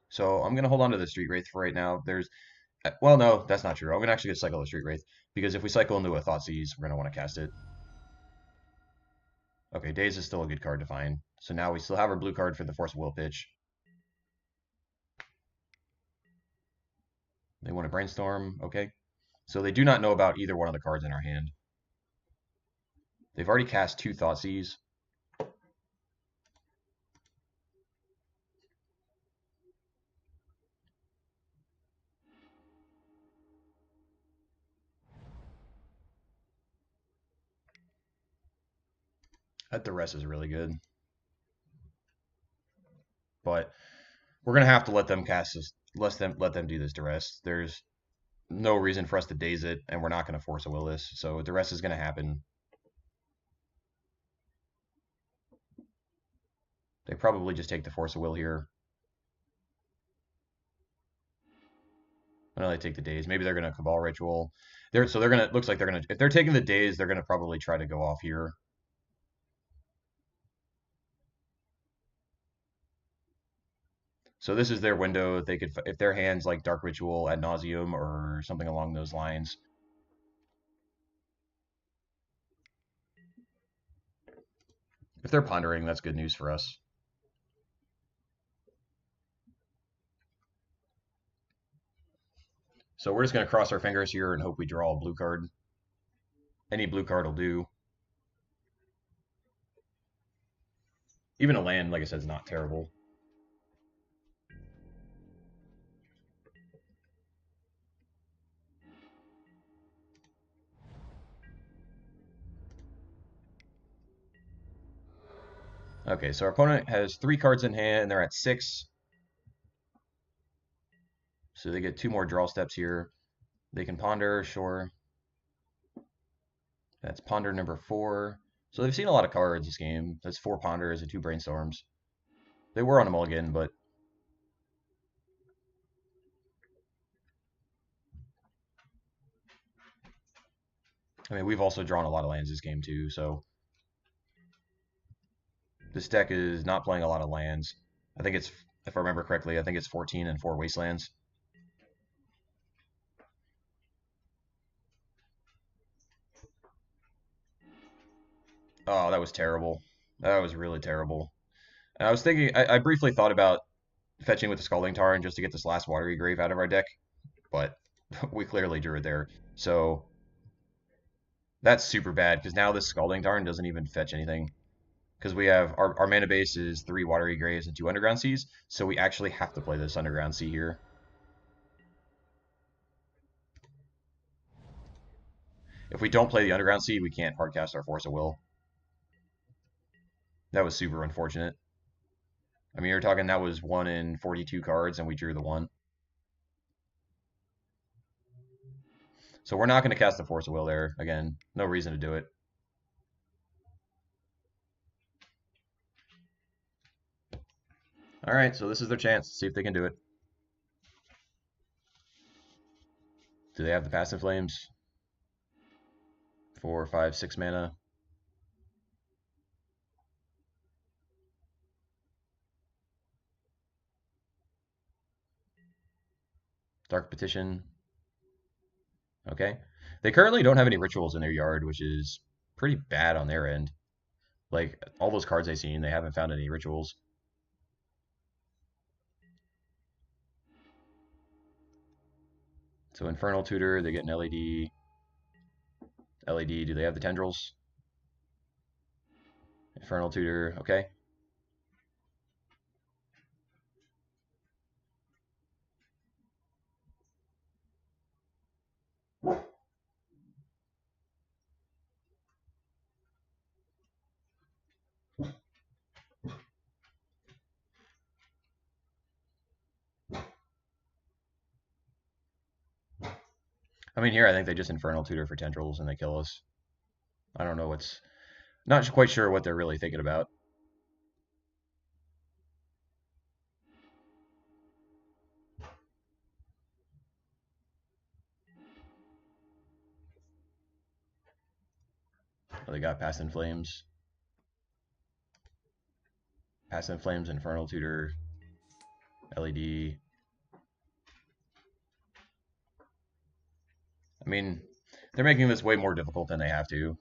So I'm going to hold on to the Street Wraith for right now. Well, no, that's not true. I'm going to actually cycle the Street Wraith, because if we cycle into a Thoughtseize, we're going to want to cast it. Okay, Daze is still a good card to find. So now we still have our blue card for the Force of Will pitch. They want to Brainstorm, okay. So they do not know about either one of the cards in our hand. They've already cast 2 Thoughtseize. That Duress is really good. But we're gonna have to let them cast this. Let them do this Duress. There's no reason for us to daze it, and we're not gonna force a will this. So Duress is gonna happen. They probably just take the force of will here. I know they take the daze. Maybe they're gonna Cabal Ritual. They're gonna looks like they're gonna if they're taking the daze, they're gonna probably try to go off here. So this is their window. They could, if their hands like Dark Ritual ad nauseum or something along those lines. If they're pondering, that's good news for us. So we're just going to cross our fingers here and hope we draw a blue card. Any blue card will do. Even a land, like I said, is not terrible. Okay, so our opponent has 3 cards in hand, and they're at 6. So they get 2 more draw steps here. They can ponder, sure. That's ponder number 4. So they've seen a lot of cards this game. That's 4 ponders and 2 brainstorms. They were on a mulligan, but I mean, we've also drawn a lot of lands this game too, so this deck is not playing a lot of lands. I think it's, if I remember correctly, I think it's 14 and 4 wastelands. Oh, that was terrible. That was really terrible. And I was thinking, I briefly thought about fetching with the Scalding Tarn just to get this last Watery Grave out of our deck, but we clearly drew it there. So that's super bad because now this Scalding Tarn doesn't even fetch anything. Because we have our mana base is 3 Watery Graves and 2 Underground Seas, so we actually have to play this Underground Sea here. If we don't play the Underground Sea, we can't hardcast our Force of Will. That was super unfortunate. I mean, you're talking that was 1 in 42 cards, and we drew the 1. So we're not going to cast the Force of Will there. Again, no reason to do it. All right, so this is their chance. See if they can do it. Do they have the Passive Flames? 4, 5, 6 mana. Dark Petition. Okay. They currently don't have any rituals in their yard, which is pretty bad on their end. Like, all those cards I've seen, they haven't found any rituals. So Infernal Tutor, they get an LED. LED, do they have the tendrils? Infernal Tutor, okay. I mean, here I think they just Infernal Tutor for tendrils and they kill us. I don't know what's... Not quite sure what they're really thinking about. Oh, they got Pass in Flames. Pass in Flames, Infernal Tutor, LED. I mean, they're making this way more difficult than they have to.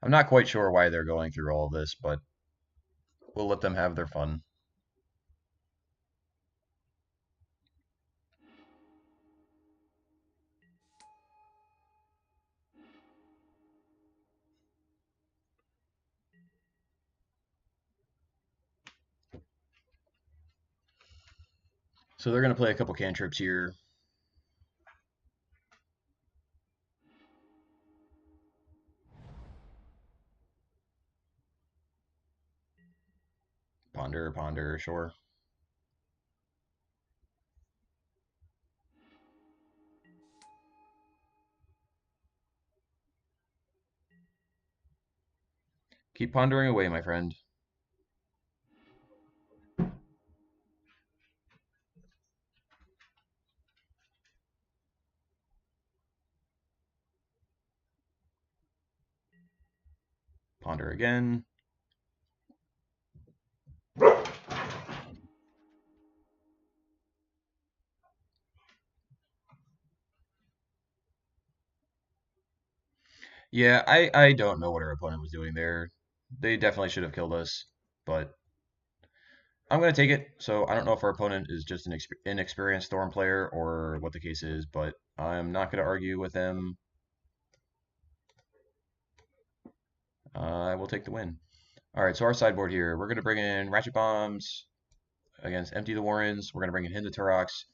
I'm not quite sure why they're going through all of this, but we'll let them have their fun. So they're going to play a couple cantrips here. Ponder, ponder, sure. Keep pondering away, my friend. Ponder again. Yeah, I don't know what our opponent was doing there. They definitely should have killed us, but I'm going to take it. So I don't know if our opponent is just an inexperienced Storm player or what the case is, but I'm not going to argue with them. I will take the win. All right, so our sideboard here, we're going to bring in Ratchet Bombs, against Empty the Warrens. We're going to bring in Hit the Turox.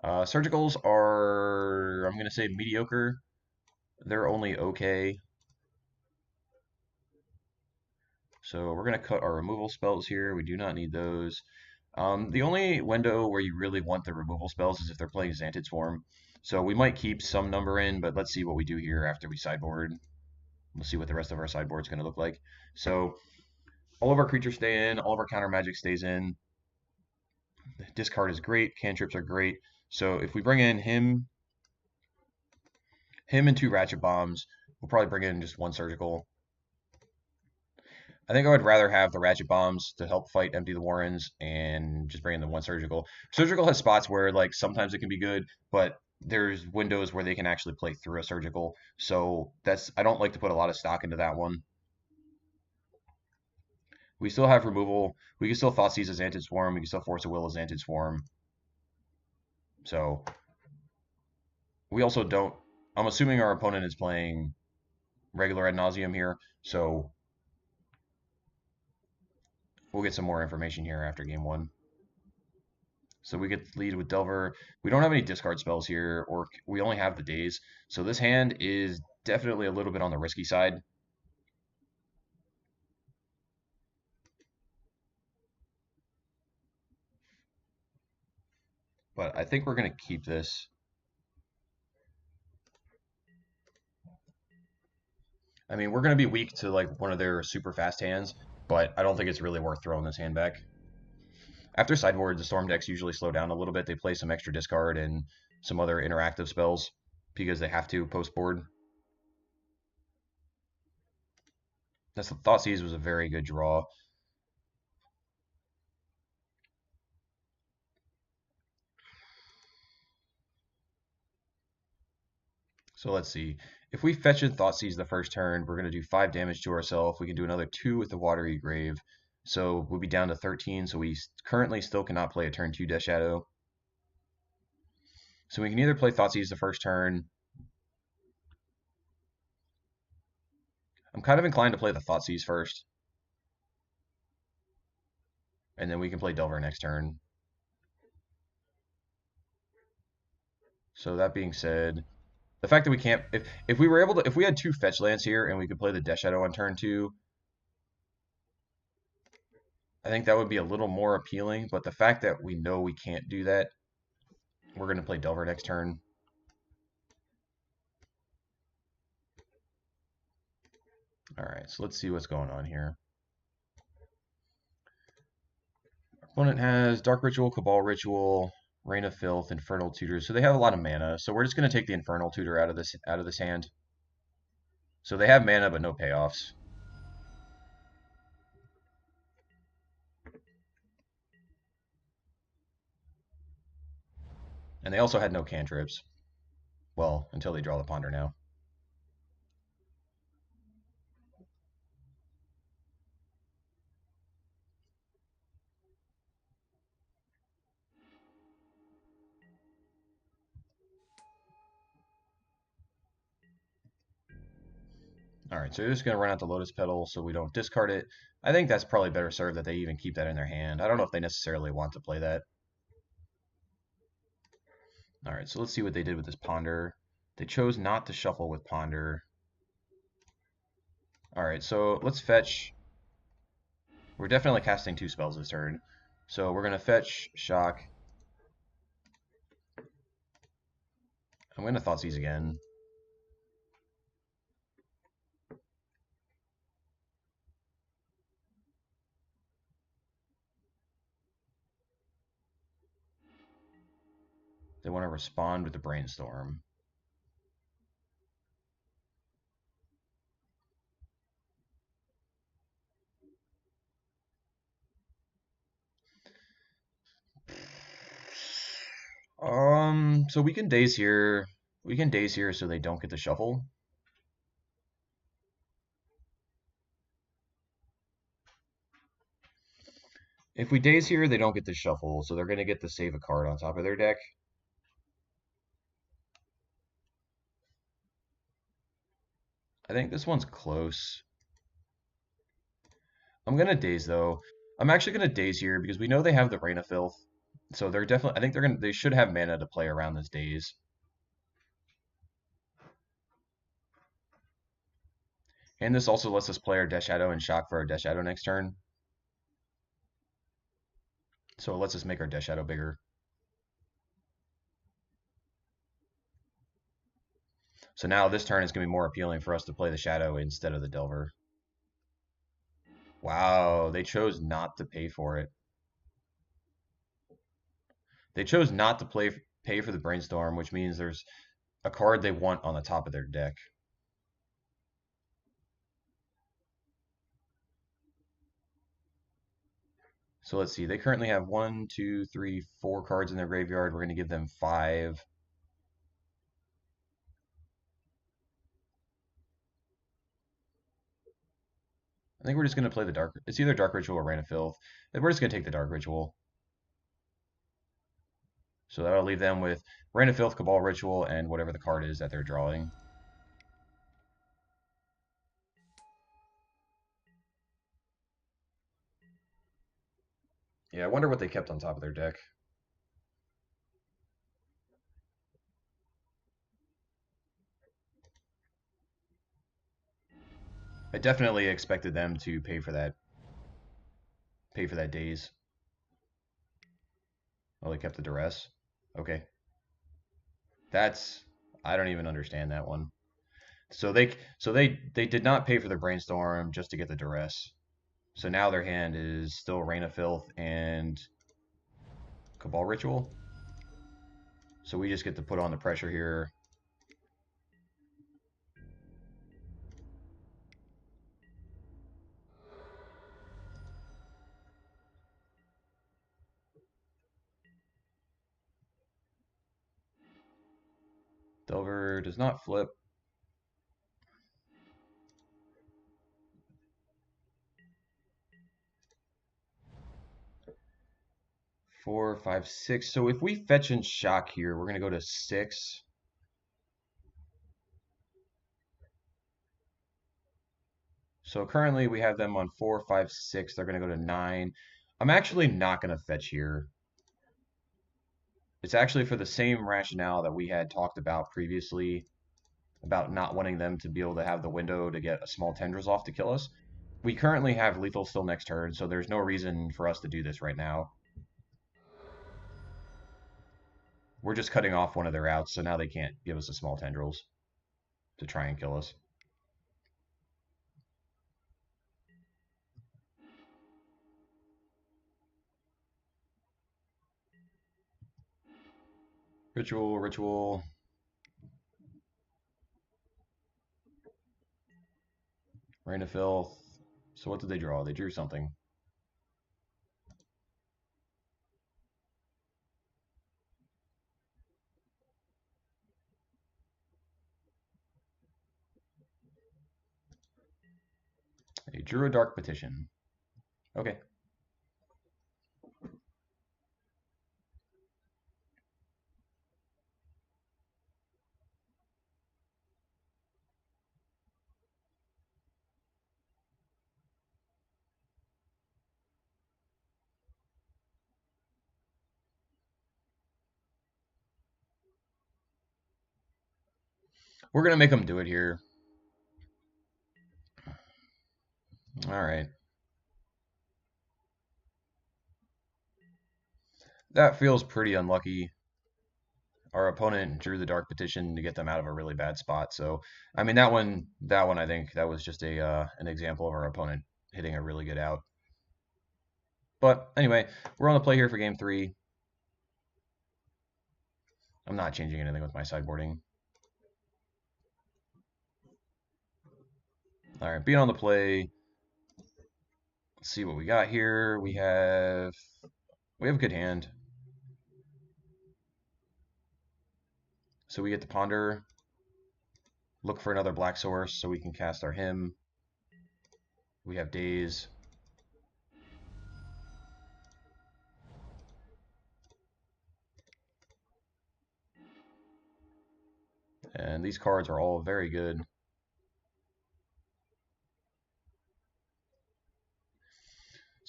Surgicals are, I'm going to say, mediocre. They're only okay. So we're going to cut our removal spells here. We do not need those. The only window where you really want the removal spells is if they're playing Xantid Swarm. So we might keep some number in, but let's see what we do here after we sideboard. We'll see what the rest of our sideboard is going to look like. So all of our creatures stay in, all of our counter magic stays in. Discard is great, cantrips are great. So if we bring in him and two Ratchet Bombs, we'll probably bring in just one Surgical. I think I would rather have the Ratchet Bombs to help fight Empty the Warrens and just bring in the one Surgical. Surgical has spots where like sometimes it can be good, but there's windows where they can actually play through a Surgical. So I don't like to put a lot of stock into that one. We still have removal. We can still Thoughtseize a Xantid Swarm. We can still Force of Will a Xantid Swarm. So we also don't. I'm assuming our opponent is playing regular Ad Nauseam here, so we'll get some more information here after game one. So we get the lead with Delver. We don't have any discard spells here, or we only have the days. So this hand is definitely a little bit on the risky side. But I think we're going to keep this. I mean, we're going to be weak to like one of their super fast hands, but I don't think it's really worth throwing this hand back. After sideboard, the Storm decks usually slow down a little bit. They play some extra discard and some other interactive spells because they have to post board. That's the Thoughtseize was a very good draw. So let's see. If we fetch and Thoughtseize the first turn, we're going to do 5 damage to ourselves. We can do another 2 with the Watery Grave. So we'll be down to 13. So we currently still cannot play a turn 2 Death Shadow. So we can either play Thoughtseize the first turn. I'm kind of inclined to play the Thoughtseize first. And then we can play Delver next turn. So that being said, the fact that we can't, if we were able to, if we had 2 fetch lands here and we could play the Death Shadow on turn 2, I think that would be a little more appealing. But the fact that we know we can't do that, we're going to play Delver next turn. All right, so let's see what's going on here. Our opponent has Dark Ritual, Cabal Ritual, Reign of Filth, Infernal Tutor. So they have a lot of mana. So we're just going to take the Infernal Tutor out of this hand. So they have mana but no payoffs. And they also had no cantrips. Well, until they draw the Ponder now. All right, so they're just going to run out the Lotus Petal so we don't discard it. I think that's probably better served that they even keep that in their hand. I don't know if they necessarily want to play that. All right, so let's see what they did with this Ponder. They chose not to shuffle with Ponder. All right, so let's fetch. We're definitely casting 2 spells this turn. So we're going to fetch Shock. I'm going to Thoughtseize again. They want to respond with the Brainstorm. So we can daze here. We can daze here so they don't get the shuffle. If we daze here, they don't get the shuffle, so they're going to get to save a card on top of their deck. I think this one's close. I'm going to daze, though. I'm actually gonna daze here because we know they have the Rain of Filth, so they're definitely. I think they should have mana to play around this daze. And this also lets us play our Death Shadow and shock for our Death Shadow next turn. So it lets us make our Death Shadow bigger. So now this turn is going to be more appealing for us to play the Shadow instead of the Delver. Wow, they chose not to pay for it. They chose not to pay for the Brainstorm, which means there's a card they want on the top of their deck. So let's see. They currently have 1, 2, 3, 4 cards in their graveyard. We're going to give them 5. I think we're just going to play the Dark. It's either Dark Ritual or Rain of Filth. We're just going to take the Dark Ritual. So that'll leave them with Rain of Filth, Cabal Ritual, and whatever the card is that they're drawing. Yeah, I wonder what they kept on top of their deck. I definitely expected them to pay for that. Pay for that daze. Oh, they kept the duress. Okay, that's I don't even understand that one. So they did not pay for the brainstorm just to get the duress. So now their hand is still Rain of Filth and Cabal Ritual. So we just get to put on the pressure here. Delver does not flip. Four, five, six. So if we fetch and shock here, we're gonna go to 6. So currently we have them on 4, 5, 6. They're gonna go to 9. I'm actually not gonna fetch here. It's actually for the same rationale that we had talked about previously about not wanting them to be able to have the window to get a small tendrils off to kill us. We currently have lethal still next turn, so there's no reason for us to do this right now. We're just cutting off one of their outs, so now they can't give us a small tendrils to try and kill us. Ritual, ritual. Rain of Filth. So what did they draw? They drew something. They drew a Dark Petition. Okay. We're going to make them do it here. All right. That feels pretty unlucky. Our opponent drew the Dark Petition to get them out of a really bad spot. So, I mean, that one, I think that was just a an example of our opponent hitting a really good out. But anyway, we're on the play here for game 3. I'm not changing anything with my sideboarding. All right, being on the play. Let's see what we got here. We have a good hand. So we get to ponder, look for another black source so we can cast our hymn. We have daze. And these cards are all very good.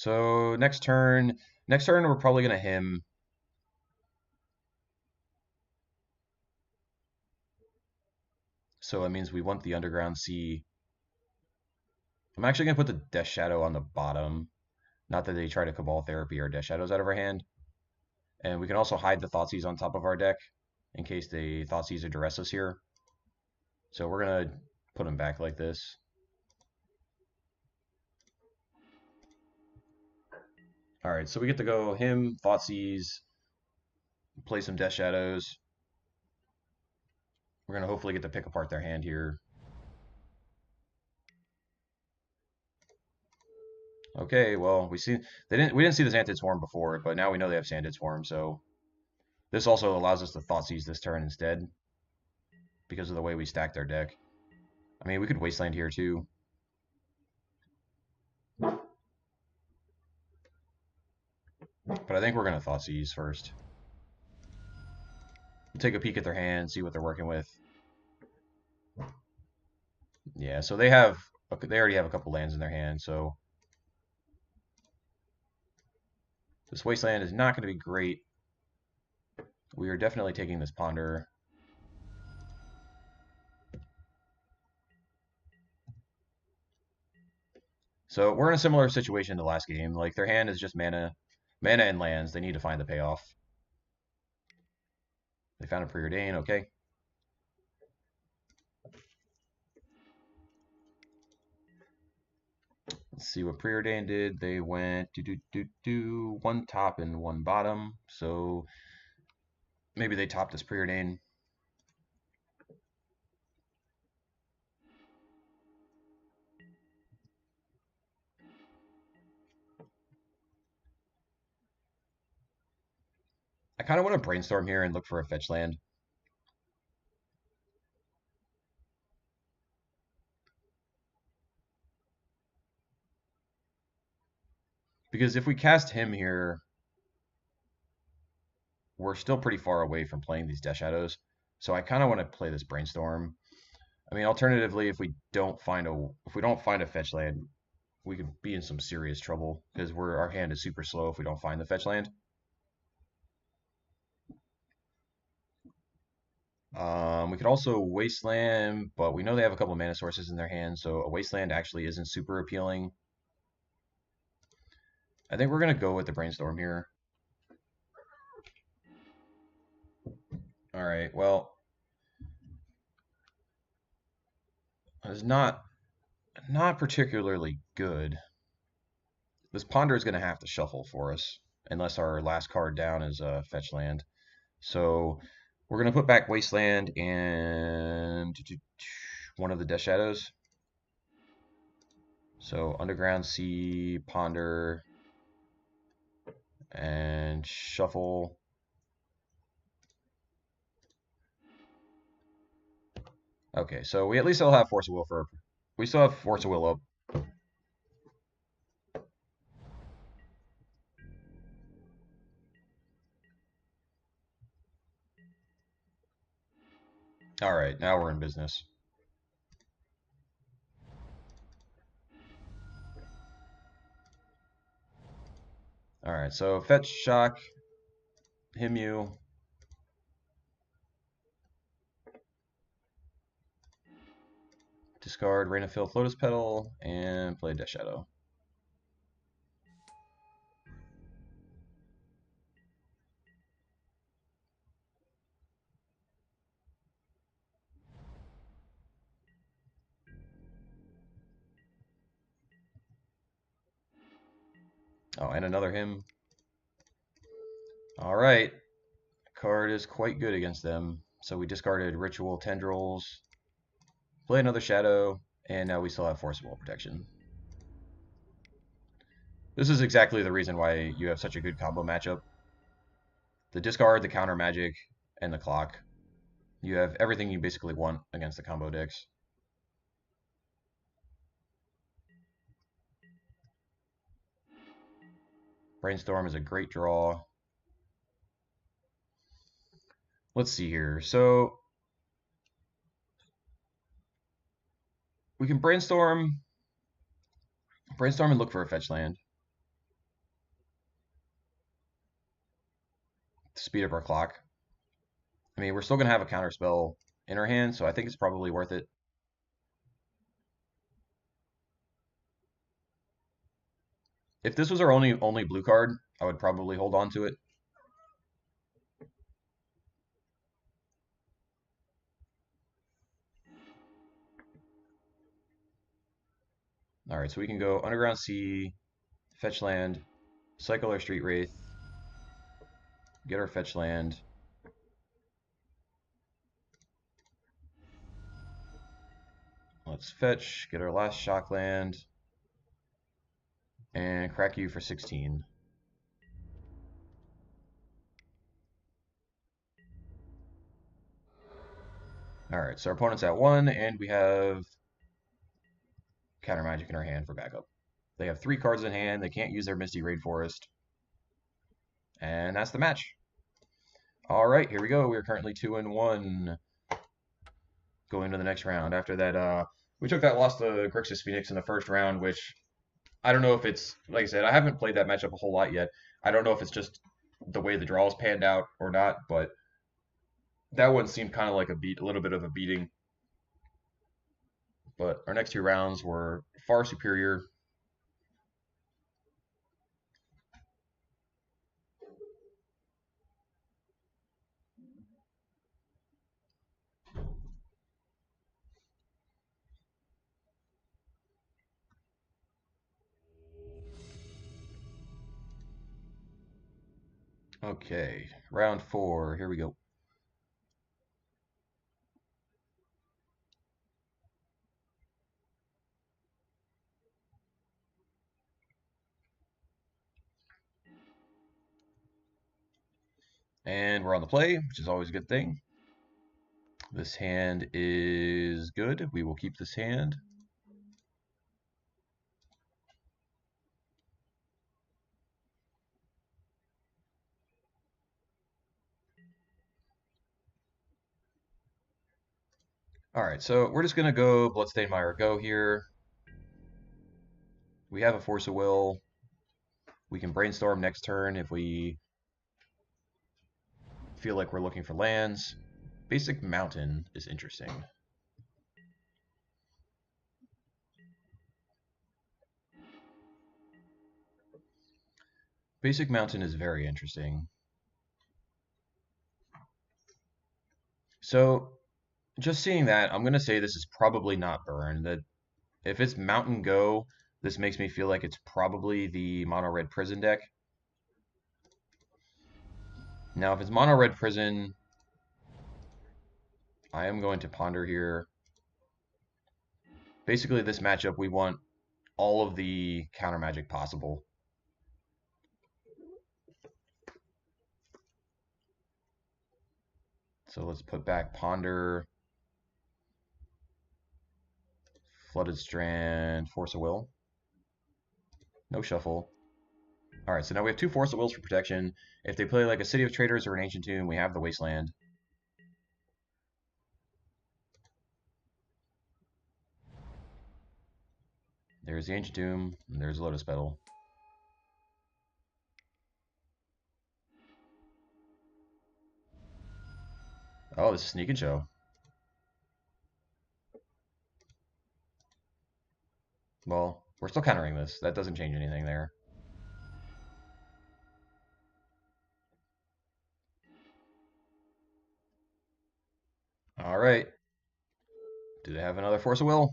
So next turn we're probably gonna him. So that means we want the underground sea. I'm actually gonna put the Death Shadow on the bottom. Not that they try to Cabal Therapy our Death Shadows out of our hand. And we can also hide the Thoughtseize on top of our deck in case they Thoughtseize or Duress us here. So we're gonna put them back like this. All right, so we get to go him, Thoughtseize, play some Death Shadows. We're gonna hopefully get to pick apart their hand here. Okay, well we didn't see the Xantid Swarm before, but now we know they have Sanded Swarm, so this also allows us to Thoughtseize this turn instead because of the way we stacked our deck. I mean, we could Wasteland here too. But I think we're gonna Thoughtseize first. We'll take a peek at their hand, see what they're working with. Yeah, so they already have a couple lands in their hand, so this Wasteland is not going to be great. We are definitely taking this Ponder. So we're in a similar situation to last game. Like their hand is just mana and lands. They need to find the payoff. They found a Preordain, okay. Let's see what Preordain did. They went one top and one bottom. So maybe they topped this Preordain. I kind of want to brainstorm here and look for a fetch land. Because if we cast him here, we're still pretty far away from playing these Death Shadows. So I kind of want to play this Brainstorm. I mean, alternatively, if we don't find a fetch land, we could be in some serious trouble because our hand is super slow if we don't find the fetch land. We could also Wasteland, but we know they have a couple mana sources in their hand, so a Wasteland actually isn't super appealing. I think we're gonna go with the Brainstorm here. All right, well, it's not particularly good. This Ponder is gonna have to shuffle for us unless our last card down is a fetch land. So we're gonna put back Wasteland and one of the Death Shadows. So Underground Sea, Ponder, and Shuffle. Okay, so we at least still have Force of Will we still have Force of Will up. All right, now we're in business. All right, so Fetch, Shock, Himu. Discard Rain of Filth, Lotus Petal, and play Death Shadow. Oh, and another him. All right. Card is quite good against them. So we discarded Ritual Tendrils, play another Shadow, and now we still have Force of Will protection. This is exactly the reason why you have such a good combo matchup. The discard, the counter magic, and the clock. You have everything you basically want against the combo decks. Brainstorm is a great draw. Let's see here. So we can brainstorm and look for a fetch land. speed up our clock. I mean, we're still going to have a counter spell in our hand, so I think it's probably worth it. If this was our only blue card, I would probably hold on to it. All right, so we can go Underground Sea, fetch land, cycle our Street Wraith, get our fetch land. Let's fetch, get our last shock land, and crack you for 16. All right, so our opponent's at 1, and we have counter magic in our hand for backup. They have 3 cards in hand. They can't use their Misty Rainforest. And that's the match. All right, here we go. We're currently 2-1 going to the next round. After that, we took that loss to Grixis Phoenix in the first round, which I don't know if it's, like I said, I haven't played that matchup a whole lot yet. I don't know if it's just the way the draws panned out or not, but that one seemed kind of like a little bit of a beating. But our next 2 rounds were far superior. Okay, round 4. Here we go. And we're on the play, which is always a good thing. This hand is good. We will keep this hand. All right, so we're just going to go Bloodstained Mire Go here. We have a Force of Will. We can Brainstorm next turn if we feel like we're looking for lands. Basic Mountain is interesting. Basic Mountain is very interesting. So, just seeing that, I'm going to say this is probably not Burn. That if it's Mountain Go, this makes me feel like it's probably the Mono Red Prison deck. Now, if it's Mono Red Prison, I am going to ponder here. Basically, this matchup, we want all of the counter magic possible. So let's put back Ponder, Flooded Strand, Force of Will. No shuffle. All right, so now we have 2 Force of Wills for protection. If they play like a City of Traders or an Ancient Tomb, we have the Wasteland. There's the Ancient Tomb, and there's Lotus Petal. Oh, this is Sneak and Show. Well, we're still countering this. That doesn't change anything there. All right. Do they have another Force of Will?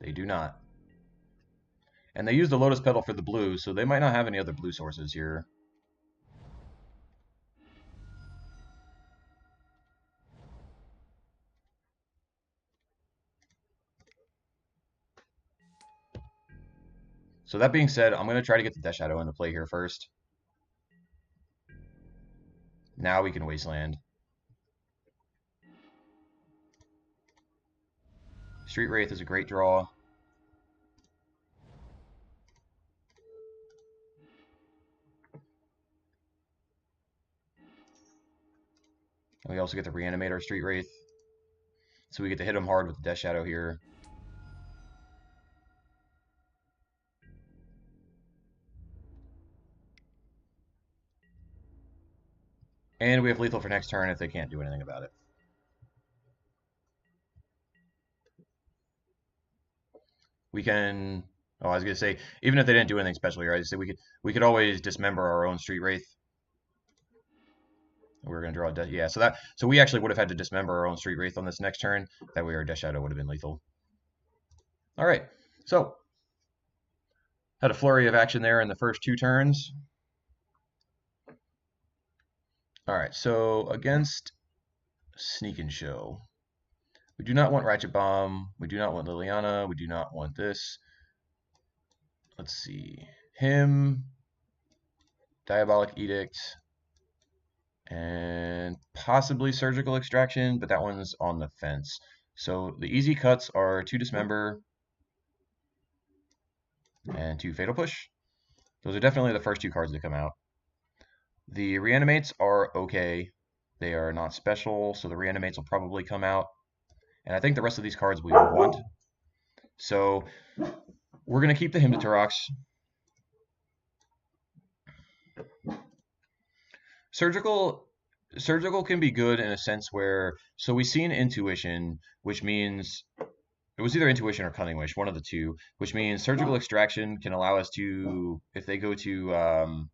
They do not. And they use the Lotus Petal for the blue, so they might not have any other blue sources here. So that being said, I'm going to try to get the Death Shadow into play here first. Now we can Wasteland. Street Wraith is a great draw. And we also get to reanimate our Street Wraith. So we get to hit him hard with the Death Shadow here. And we have lethal for next turn if they can't do anything about it. We can. Oh, I was gonna say, even if they didn't do anything special here, I just say we could always dismember our own Street Wraith. We're gonna draw a yeah. So we actually would have had to dismember our own Street Wraith on this next turn. That way our Death Shadow would have been lethal. All right. So had a flurry of action there in the first 2 turns. All right. So against Sneak and Show, we do not want Ratchet Bomb. We do not want Liliana. We do not want this. Let's see. Him, Diabolic Edict, and possibly Surgical Extraction, but that one's on the fence. So the easy cuts are 2 Dismember and 2 Fatal Push. Those are definitely the first 2 cards that come out. The Reanimates are okay. They are not special, so the Reanimates will probably come out. And I think the rest of these cards we want. So we're going to keep the Hymn to Turox. Surgical can be good in a sense where, so we see an Intuition, which means it was either Intuition or Cunning Wish, one of the two, which means Surgical Extraction can allow us to, if they go to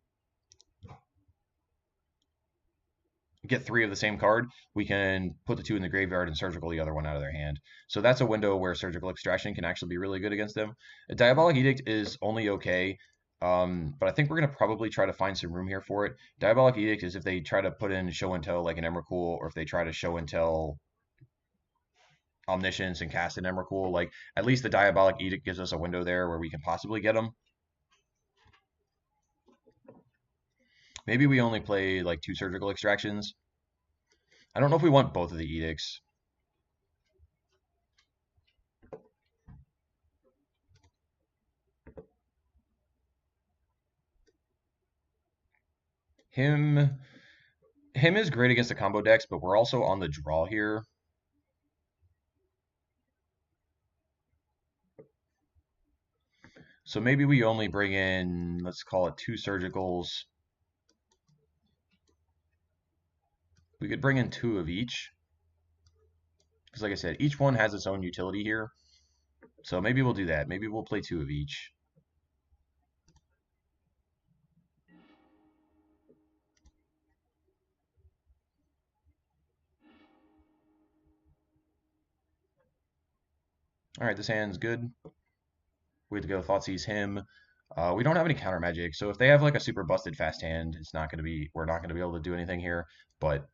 get 3 of the same card, we can put the 2 in the graveyard and Surgical the other one out of their hand. So that's a window where Surgical Extraction can actually be really good against them. A Diabolic Edict is only okay, but I think we're going to probably try to find some room here for it. Diabolic Edict is if they try to put in Show and Tell like an Emrakul, or if they try to Show and Tell Omniscience and cast an Emrakul. Like, at least the Diabolic Edict gives us a window there where we can possibly get them. Maybe we only play like 2 Surgical Extractions. I don't know if we want both of the Edicts. Him is great against the combo decks, but we're also on the draw here. So maybe we only bring in, let's call it 2 Surgicals. We could bring in 2 of each. Because like I said, each one has its own utility here. So maybe we'll do that. Maybe we'll play 2 of each. All right, this hand's good. We have to go Thoughtseize him. We don't have any counter magic, so if they have like a super busted fast hand, it's not going to be, we're not going to be able to do anything here. But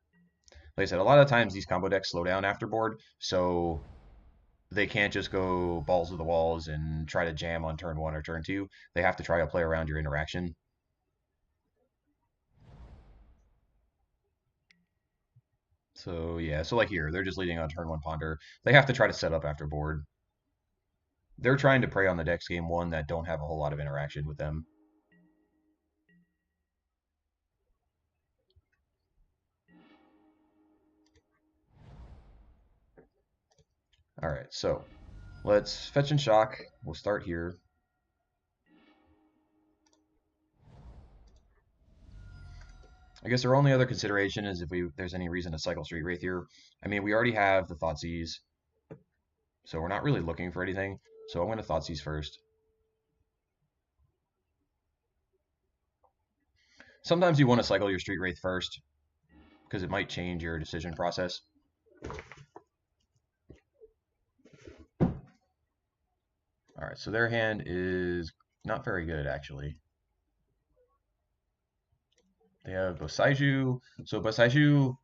like I said, a lot of times these combo decks slow down after board, so they can't just go balls to the walls and try to jam on turn 1 or turn 2. They have to try to play around your interaction. So yeah, so like here, they're just leading on turn 1 Ponder. They have to try to set up after board. They're trying to prey on the decks game 1 that don't have a whole lot of interaction with them. All right, so let's fetch and shock. We'll start here. I guess our only other consideration is if there's any reason to cycle Street Wraith here. I mean, we already have the Thoughtseize, so we're not really looking for anything. So I'm going to Thoughtseize first. Sometimes you want to cycle your Street Wraith first, because it might change your decision process. All right, so their hand is not very good, actually. They have Bosaiju. So Bosaiju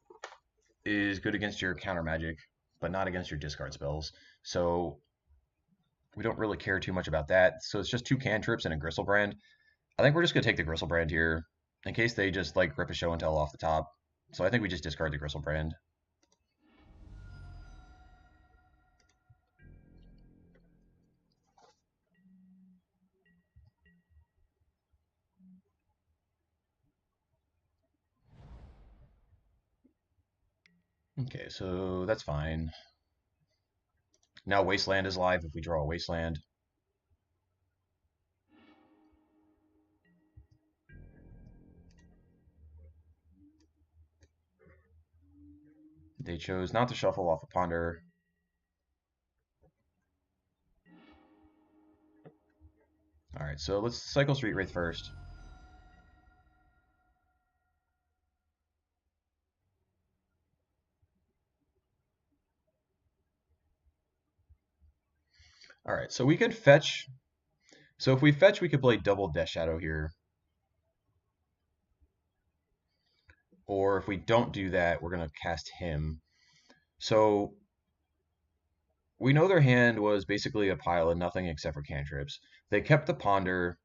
is good against your counter magic, but not against your discard spells. So we don't really care too much about that. So it's just 2 cantrips and a Gristlebrand. I think we're just going to take the Gristlebrand here, in case they just like rip a Show and Tell off the top. So I think we just discard the Gristlebrand. Okay, so that's fine. Now Wasteland is live if we draw a Wasteland. They chose not to shuffle off a ponder. All right, so let's cycle Street Wraith first. All right, so we can fetch. So if we fetch, we could play double Death Shadow here. Or if we don't do that, we're going to cast him. So we know their hand was basically a pile of nothing except for cantrips. They kept the ponder,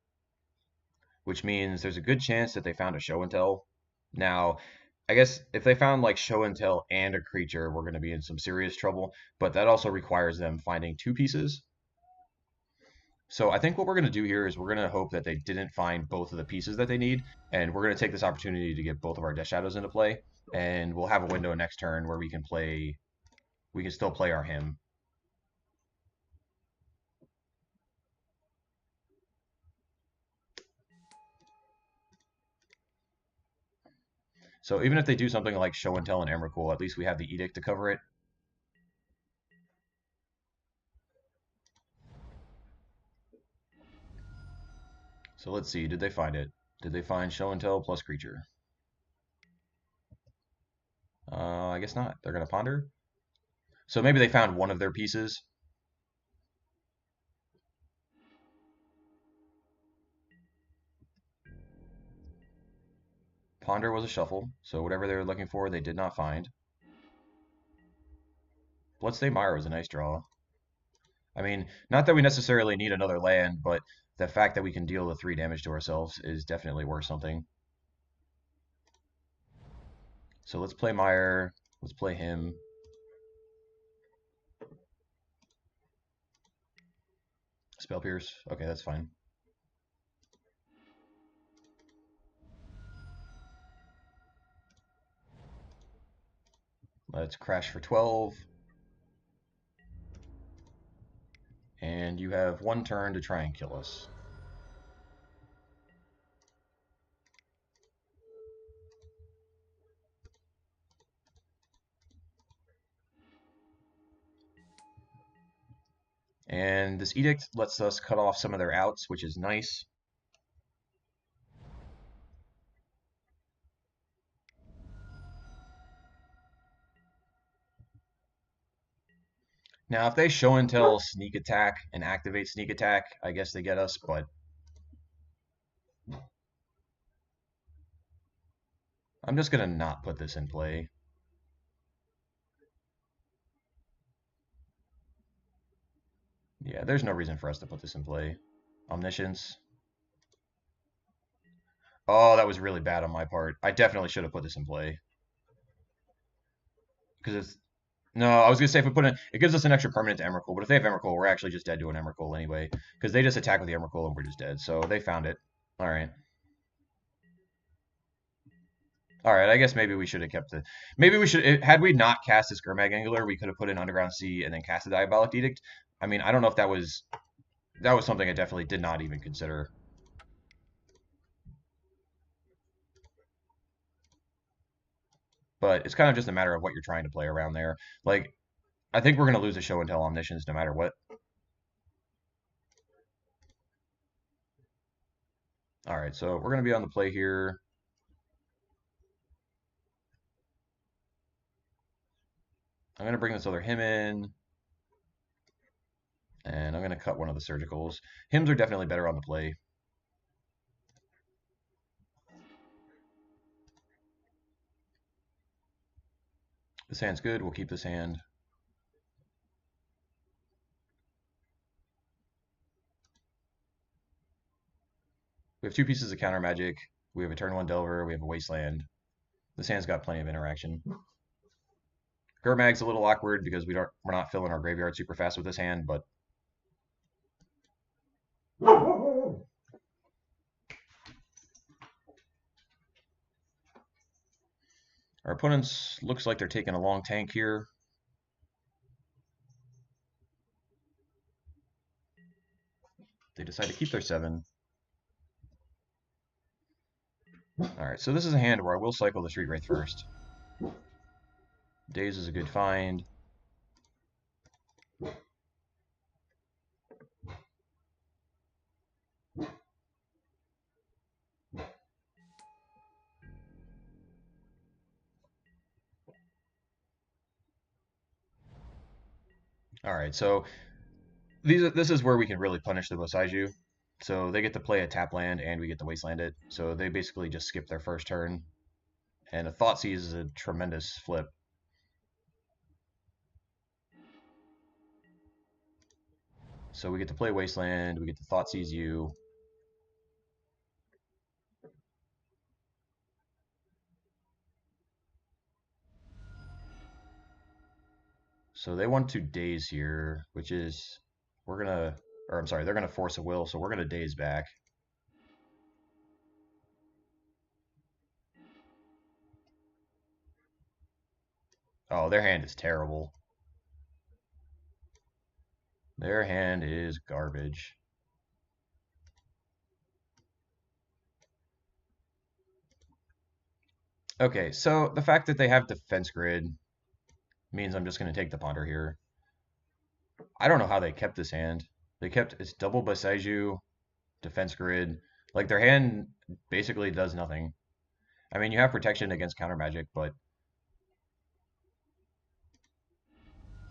which means there's a good chance that they found a show and tell. Now, I guess if they found like show and tell and a creature, we're going to be in some serious trouble, but that also requires them finding two pieces. So I think what we're going to do here is we're going to hope that they didn't find both of the pieces that they need, and we're going to take this opportunity to get both of our Death Shadows into play, and we'll have a window next turn where we can still play our hymn. So even if they do something like show and tell and Emrakul, at least we have the edict to cover it. So let's see, did they find it? Did they find show and tell plus creature? I guess not. They're going to ponder. So maybe they found one of their pieces. Ponder was a shuffle, so whatever they were looking for, they did not find. Bloodstained Mire was a nice draw. I mean, not that we necessarily need another land, but the fact that we can deal the 3 damage to ourselves is definitely worth something. So let's play Mire. Let's play him. Spell Pierce. Okay, that's fine. Let's crash for 12. And you have 1 turn to try and kill us. And this edict lets us cut off some of their outs, which is nice. Now, if they show and tell sneak attack and activate sneak attack, I guess they get us, but I'm just going to not put this in play. Yeah, there's no reason for us to put this in play. Omniscience. Oh, that was really bad on my part. I definitely should have put this in play. Because it's... No, I was going to say if we put in... It gives us an extra permanent to Emrakul, but if they have Emrakul, we're actually just dead to an Emrakul anyway. Because they just attack with the Emrakul and we're just dead. So they found it. All right. All right, I guess maybe we should have kept the. Maybe we should. Had we not cast this Gurmag Angler, we could have put in Underground Sea and then cast the Diabolic Edict. I mean, I don't know if that was something I definitely did not even consider. But it's kind of just a matter of what you're trying to play around there. Like, I think we're gonna lose a Show and Tell Omniscience no matter what. All right, so we're gonna be on the play here. I'm gonna bring this other hymn in. And I'm going to cut one of the surgicals. Hymns are definitely better on the play. This hand's good. We'll keep this hand. We have 2 pieces of counter magic. We have a turn 1 Delver. We have a Wasteland. This hand's got plenty of interaction. Gurmag's a little awkward because we're not filling our graveyard super fast with this hand, but our opponents looks like they're taking a long tank here. They decide to keep their 7. All right, so this is a hand where I will cycle the Street Wraith first. Daze is a good find. All right, so this is where we can really punish the Bosaiju. So they get to play a tap land and we get to wasteland it. So they basically just skip their first turn. And a Thoughtseize is a tremendous flip. So we get to play wasteland, we get to Thoughtseize you. So they want to daze here, which is we're gonna, or I'm sorry, they're gonna force a will, so we're gonna daze back. Oh, their hand is terrible. Their hand is garbage. Okay, so the fact that they have defense grid means I'm just gonna take the ponder here. I don't know how they kept this hand. They kept it's double Bosaiju, defense grid. Like their hand basically does nothing. I mean, you have protection against counter magic, but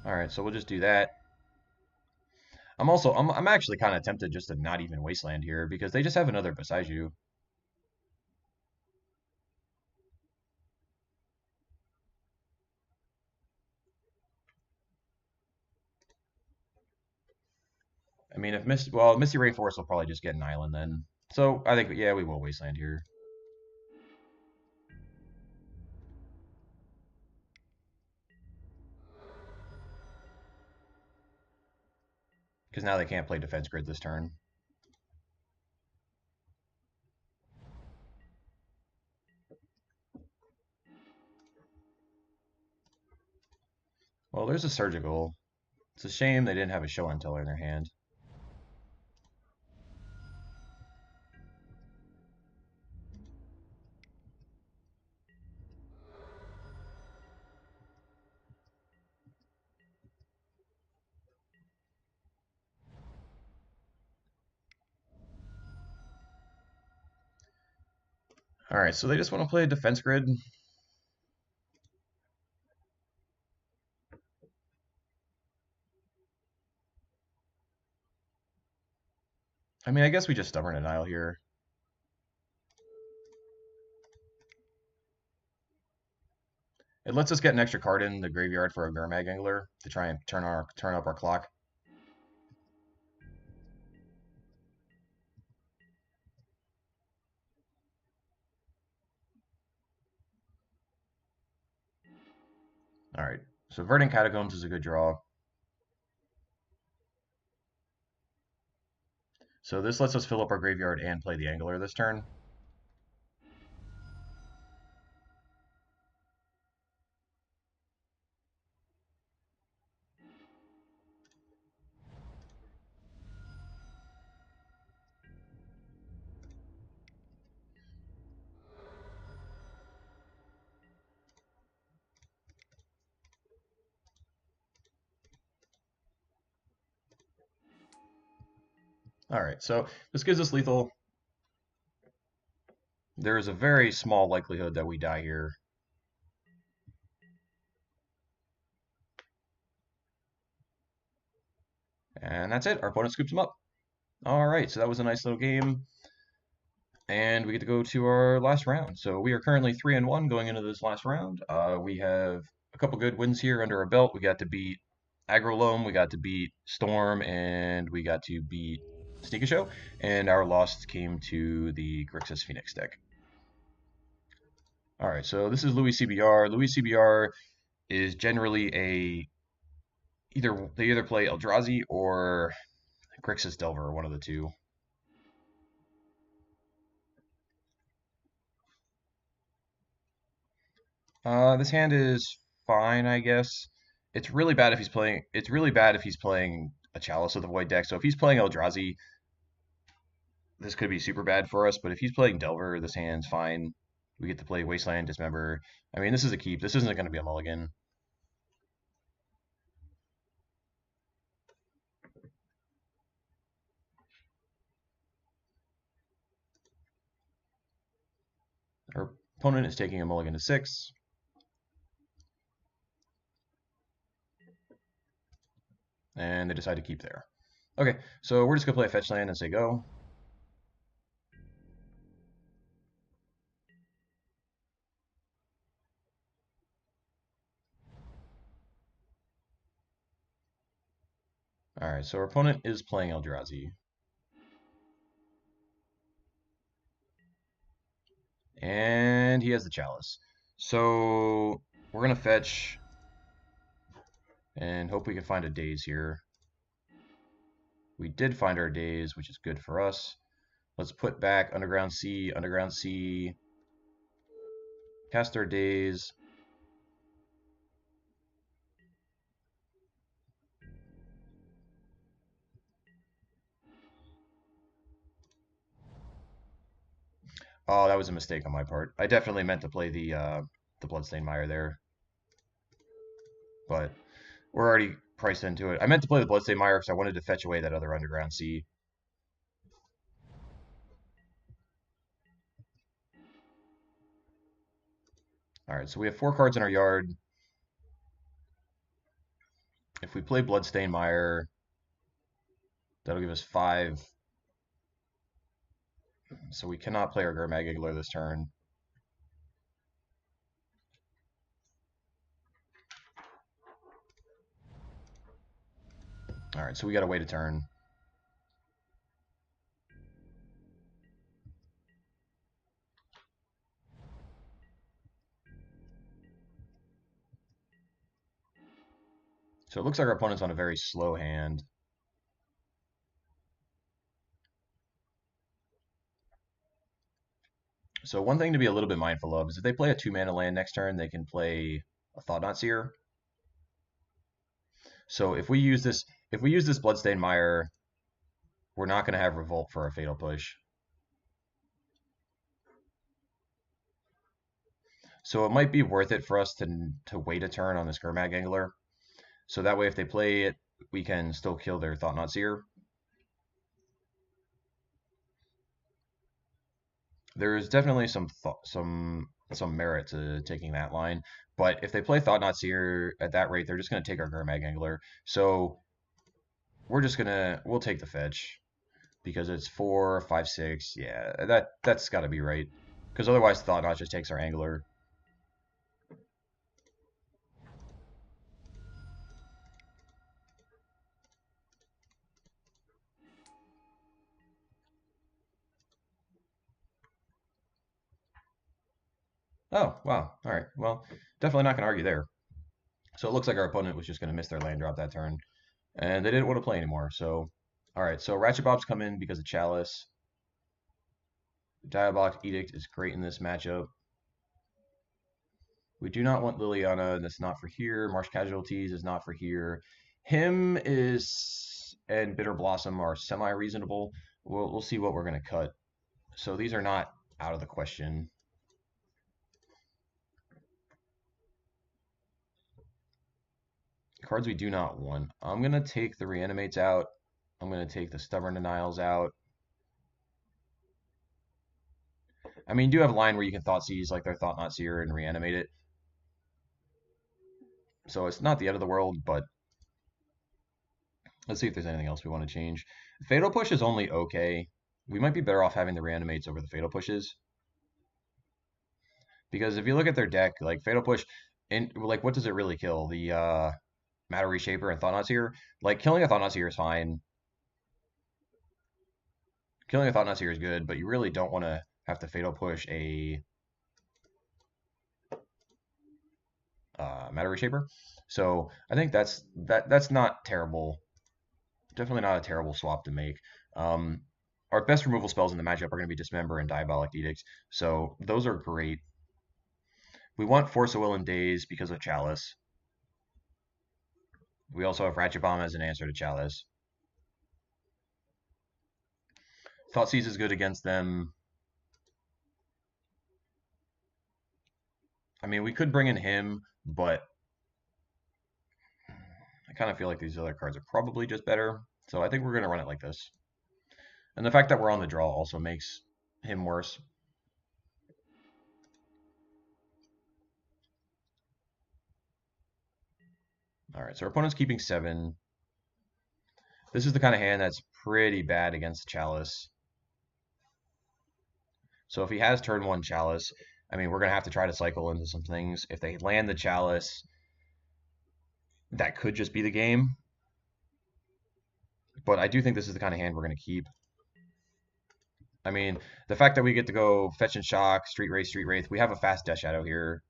all right, so we'll just do that. I'm actually kind of tempted just to not even wasteland here because they just have another Bosaiju. I mean, if Misty Rainforest will probably just get an island then. So I think yeah, we will wasteland here because now they can't play defense grid this turn. Well, there's a surgical. It's a shame they didn't have a show and teller in their hand. All right, so they just want to play a defense grid. I mean, I guess we just stubborn denial here. It lets us get an extra card in the graveyard for a Gurmag Angler to try and turn up our clock. All right, so Verdant Catacombs is a good draw. So this lets us fill up our graveyard and play the Angler this turn. All right, so this gives us lethal. There is a very small likelihood that we die here. And that's it. Our opponent scoops them up. All right, so that was a nice little game. And we get to go to our last round. So we are currently 3-1 going into this last round. We have a couple good wins here under our belt. We got to beat Agrolome, we got to beat Storm, and we got to beat Sneaker Show. And our loss came to the Grixis Phoenix deck. All right, so this is Louis CBR. Louis CBR is generally they either play Eldrazi or Grixis Delver, one of the two. This hand is fine, I guess. It's really bad if he's playing. It's really bad if he's playing a Chalice of the Void deck. So if he's playing Eldrazi, this could be super bad for us. But if he's playing Delver, this hand's fine. We get to play Wasteland, Dismember. I mean, this is a keep. This isn't going to be a mulligan. opponent is taking a mulligan to 6. And they decide to keep there. Okay, so we're just going to play a fetch land and say go. Alright, so our opponent is playing Eldrazi. And he has the Chalice. So we're going to fetch and hope we can find a Daze here. We did find our Daze, which is good for us. Let's put back Underground Sea, cast our Daze. Oh, that was a mistake on my part. I definitely meant to play the Bloodstained Mire there. But we're already priced into it. I meant to play the Bloodstained Mire because I wanted to fetch away that other Underground Sea. Alright, so we have 4 cards in our yard. If we play Bloodstained Mire, that'll give us 5. So we cannot play our Gurmag Angler this turn. Alright, so we gotta wait a turn. So it looks like our opponent's on a very slow hand. So one thing to be a little bit mindful of is if they play a 2-mana land next turn, they can play a Thought-Knot Seer. So if we use this Bloodstained Mire, we're not going to have Revolt for a Fatal Push. So it might be worth it for us to wait a turn on this Gurmag Angler. So that way if they play it, we can still kill their Thought-Knot Seer. There's definitely some merit to taking that line, but if they play Thought-Knot Seer at that rate, they're just going to take our Gurmag Angler. So we'll take the fetch because it's 4, 5, 6. Yeah, that's got to be right. Because otherwise, Thought-Knot just takes our Angler. Oh, wow. All right. Well, definitely not going to argue there. So it looks like our opponent was just going to miss their land drop that turn, and they didn't want to play anymore. So, all right. So Ratchet Bob's come in because of Chalice. Diabolic Edict is great in this matchup. We do not want Liliana. That's not for here. Marsh Casualties is not for here. Him is and Bitter Blossom are semi-reasonable. We'll see what we're going to cut. So these are not out of the question. Cards we do not want. I'm going to take the Reanimates out. I'm going to take the Stubborn Denials out. I mean, you do have a line where you can Thought Seize like their Thought-Knot Seer and reanimate it. So it's not the end of the world, but let's see if there's anything else we want to change. Fatal Push is only okay. We might be better off having the Reanimates over the Fatal Pushes. Because if you look at their deck, like Fatal Push, and like what does it really kill? The Matter Reshaper and Thought-Knot Seer? Like killing a Thought-Knot Seer is fine. Killing a Thought-Knot Seer is good, but you really don't want to have to Fatal Push a Matter Reshaper. So I think that's not terrible. Definitely not a terrible swap to make. Our best removal spells in the matchup are going to be Dismember and Diabolic Edict, so those are great. We want Force of Will and Daze because of Chalice. We also have Ratchet Bomb as an answer to Chalice. Thoughtseize is good against them. I mean, we could bring in him, but I kind of feel like these other cards are probably just better. So I think we're going to run it like this. And the fact that we're on the draw also makes him worse. All right, so our opponent's keeping 7. This is the kind of hand that's pretty bad against Chalice. So if he has turn 1 Chalice, I mean, we're going to have to try to cycle into some things. If they land the Chalice, that could just be the game. But I do think this is the kind of hand we're going to keep. I mean, the fact that we get to go Fetch and Shock, Street Wraith, we have a fast Death Shadow here.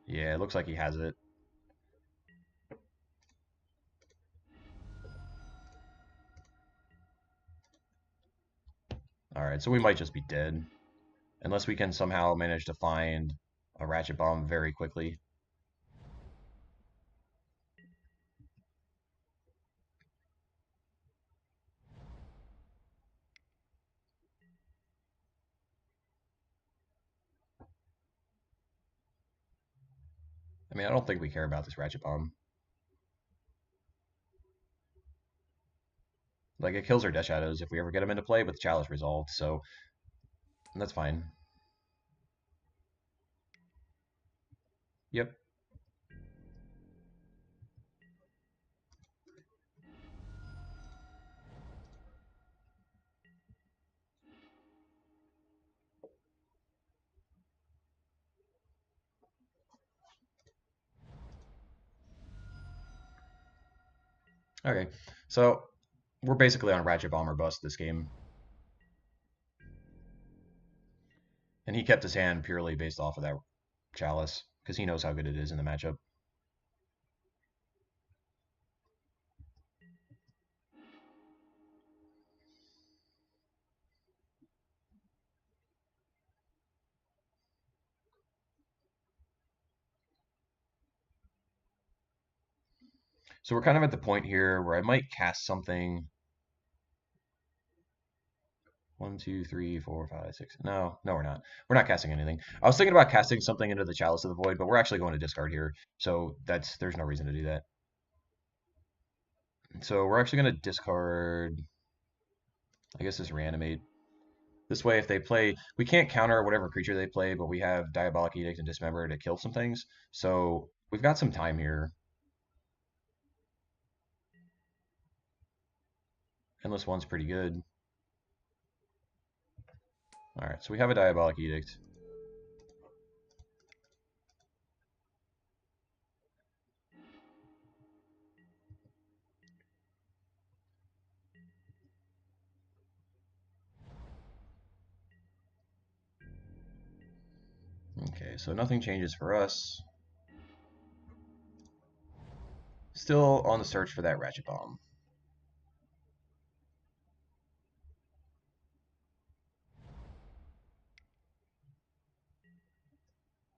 Yeah, it looks like he has it. Alright, so we might just be dead. Unless we can somehow manage to find a Ratchet Bomb very quickly. I mean, I don't think we care about this Ratchet Bomb. Like, it kills our Death Shadows if we ever get them into play, but the Chalice resolved, so that's fine. Yep. Okay, so we're basically on Ratchet Bomb or bust this game. And he kept his hand purely based off of that Chalice, because he knows how good it is in the matchup. So we're kind of at the point here where I might cast something. 1, 2, 3, 4, 5, 6. No, no, we're not. We're not casting anything. I was thinking about casting something into the Chalice of the Void, but we're actually going to discard here. So there's no reason to do that. So we're actually going to discard, I guess, this Reanimate. This way, if they play, we can't counter whatever creature they play, but we have Diabolic Edict and Dismember to kill some things. So we've got some time here. Endless One's pretty good. All right, so we have a Diabolic Edict. Okay, so nothing changes for us. Still on the search for that Ratchet Bomb.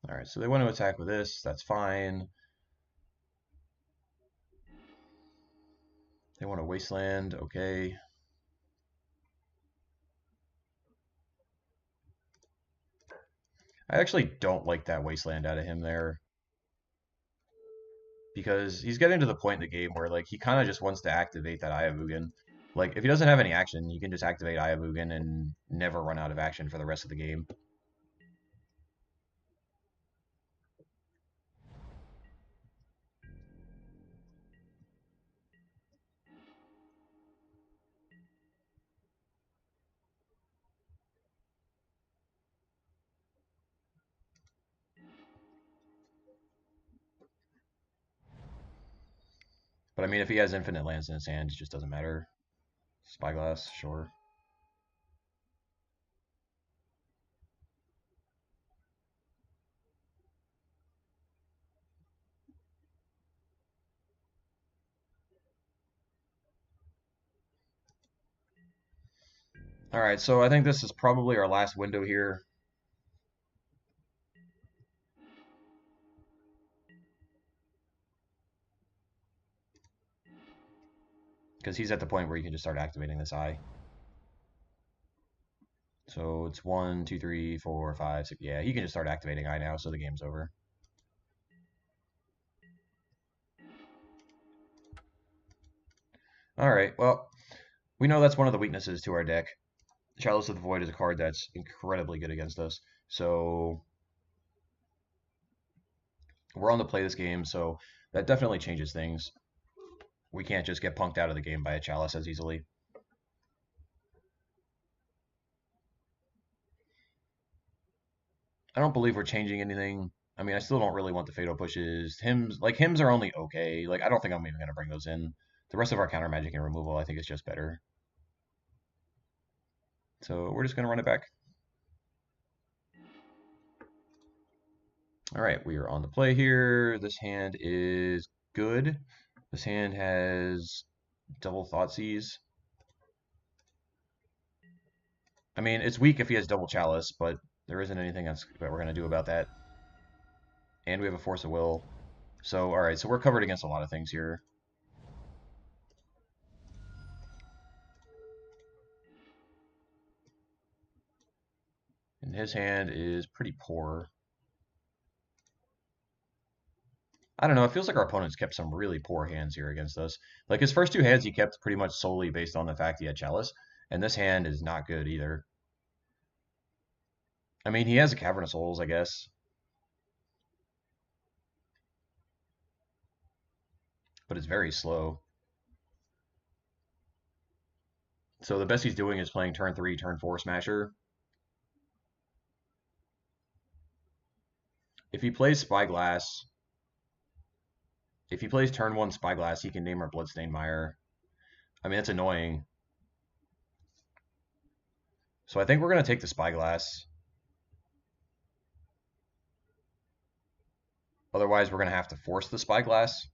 All right, so they want to attack with this. That's fine. They want a Wasteland. Okay. I actually don't like that Wasteland out of him there. Because he's getting to the point in the game where like he kind of just wants to activate that Ayavugan. Like if he doesn't have any action, you can just activate Ayavugan and never run out of action for the rest of the game. But I mean, if he has infinite lands in his hand, it just doesn't matter. Spyglass, sure. All right, so I think this is probably our last window here. Because he's at the point where you can just start activating this eye. So it's 1, 2, 3, 4, 5, 6. Yeah, he can just start activating eye now, so the game's over. All right, well, we know that's one of the weaknesses to our deck. Chalice of the Void is a card that's incredibly good against us. So We're on the play this game, so that definitely changes things. We can't just get punked out of the game by a Chalice as easily. I don't believe we're changing anything. I mean, I still don't really want the fatal pushes. Hymns are only okay. Like, I don't think I'm even gonna bring those in. The rest of our counter magic and removal, I think, is just better. So we're just gonna run it back. All right, we are on the play here. This hand is good. This hand has double Thoughtseize. I mean, it's weak if he has double Chalice, but there isn't anything that we're gonna do about that. And we have a Force of Will. So, all right, so we're covered against a lot of things here. And his hand is pretty poor. I don't know. It feels like our opponents kept some really poor hands here against us. Like his first two hands, he kept pretty much solely based on the fact he had Chalice, and this hand is not good either. I mean, he has a Cavern of Souls, I guess, but it's very slow. So the best he's doing is playing turn 3, turn 4 Smasher. If he plays Spyglass, if he plays turn 1 Spyglass, he can name our Bloodstained Mire. I mean, that's annoying. So I think we're going to take the Spyglass. Otherwise, we're going to have to force the Spyglass.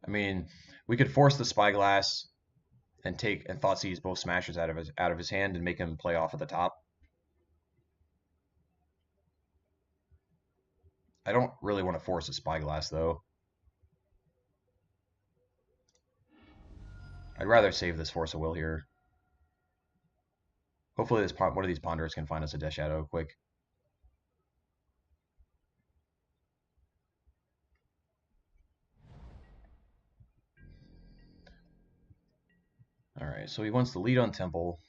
I mean, we could force the Spyglass and Thoughtseize both Smashers out of his hand and make him play off at the top. I don't really want to force a Spyglass though. I'd rather save this Force of Will here. Hopefully one of these Ponderers can find us a Death Shadow quick. Alright, so he wants to lead on Temple.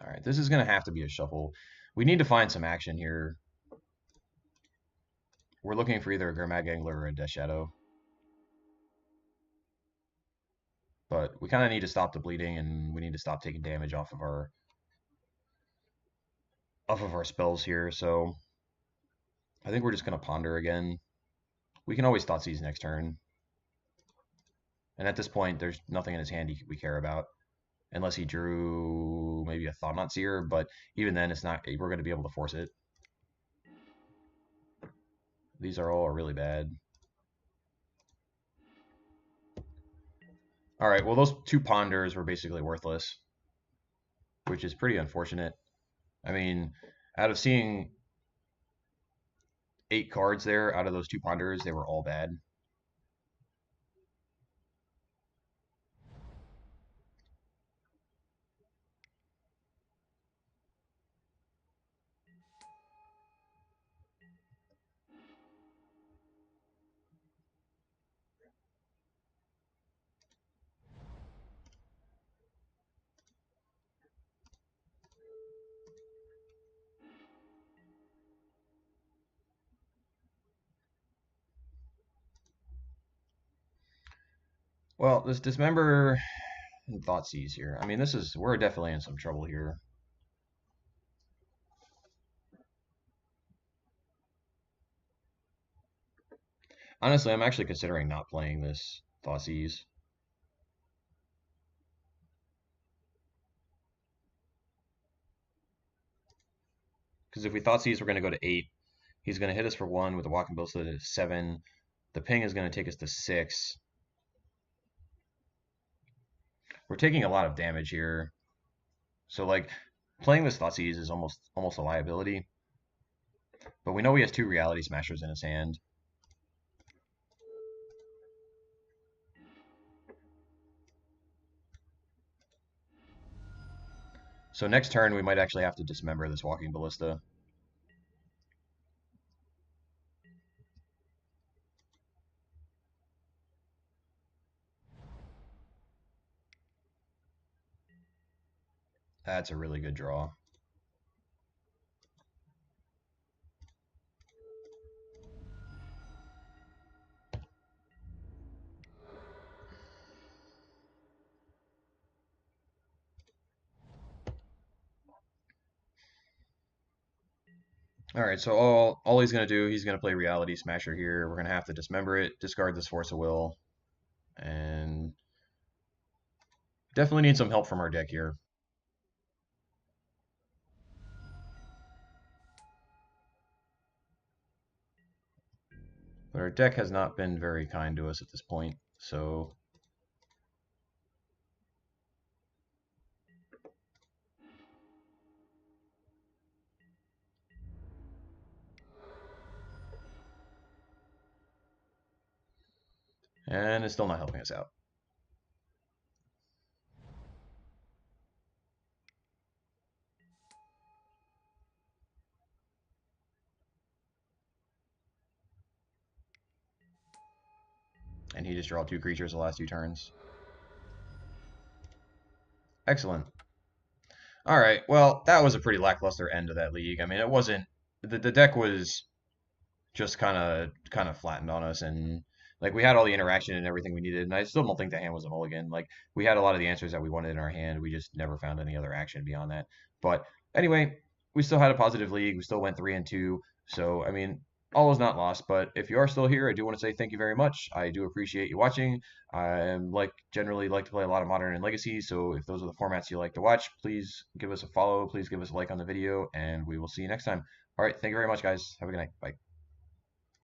Alright, this is going to have to be a shuffle. We need to find some action here. We're looking for either a Gurmag Angler or a Death Shadow. But we kind of need to stop the bleeding, and we need to stop taking damage off of our spells here. So I think we're just going to Ponder again. We can always Thoughtseize next turn. And at this point, there's nothing in his hand we care about. Unless he drew maybe a Thought-Knot Seer, but even then, it's not. We're going to be able to force it. These are all really bad. All right, well, those two Ponders were basically worthless, which is pretty unfortunate. I mean, out of seeing 8 cards there, out of those two Ponders, they were all bad. Well, this Dismember and Thoughtseize here. I mean, we're definitely in some trouble here. Honestly, I'm actually considering not playing this Thoughtseize. Because if we Thoughtseize, we're going to go to 8. He's going to hit us for 1 with the Walking Ballista to 7. The ping is going to take us to 6. We're taking a lot of damage here. So like playing this Thoughtseize is almost a liability. But we know he has 2 Reality Smashers in his hand. So next turn we might actually have to dismember this Walking Ballista. That's a really good draw. All right, so all he's gonna do, he's gonna play Reality Smasher here. We're gonna have to dismember it, discard this Force of Will, and definitely need some help from our deck here. But our deck has not been very kind to us at this point, so and it's still not helping us out. And he just draw 2 creatures the last 2 turns. Excellent. All right, well, that was a pretty lackluster end of that league. I mean, it wasn't the deck was just kind of flattened on us, and like we had all the interaction and everything we needed, and I still don't think the hand was a mulligan. Like we had a lot of the answers that we wanted in our hand, we just never found any other action beyond that. But anyway, we still had a positive league. We still went 3-2. So I mean, all is not lost. But if you are still here, I do want to say thank you very much. I do appreciate you watching. I like generally like to play a lot of Modern and Legacy, so if those are the formats you like to watch, please give us a follow. Please give us a like on the video, and we will see you next time. All right, thank you very much, guys. Have a good night. Bye.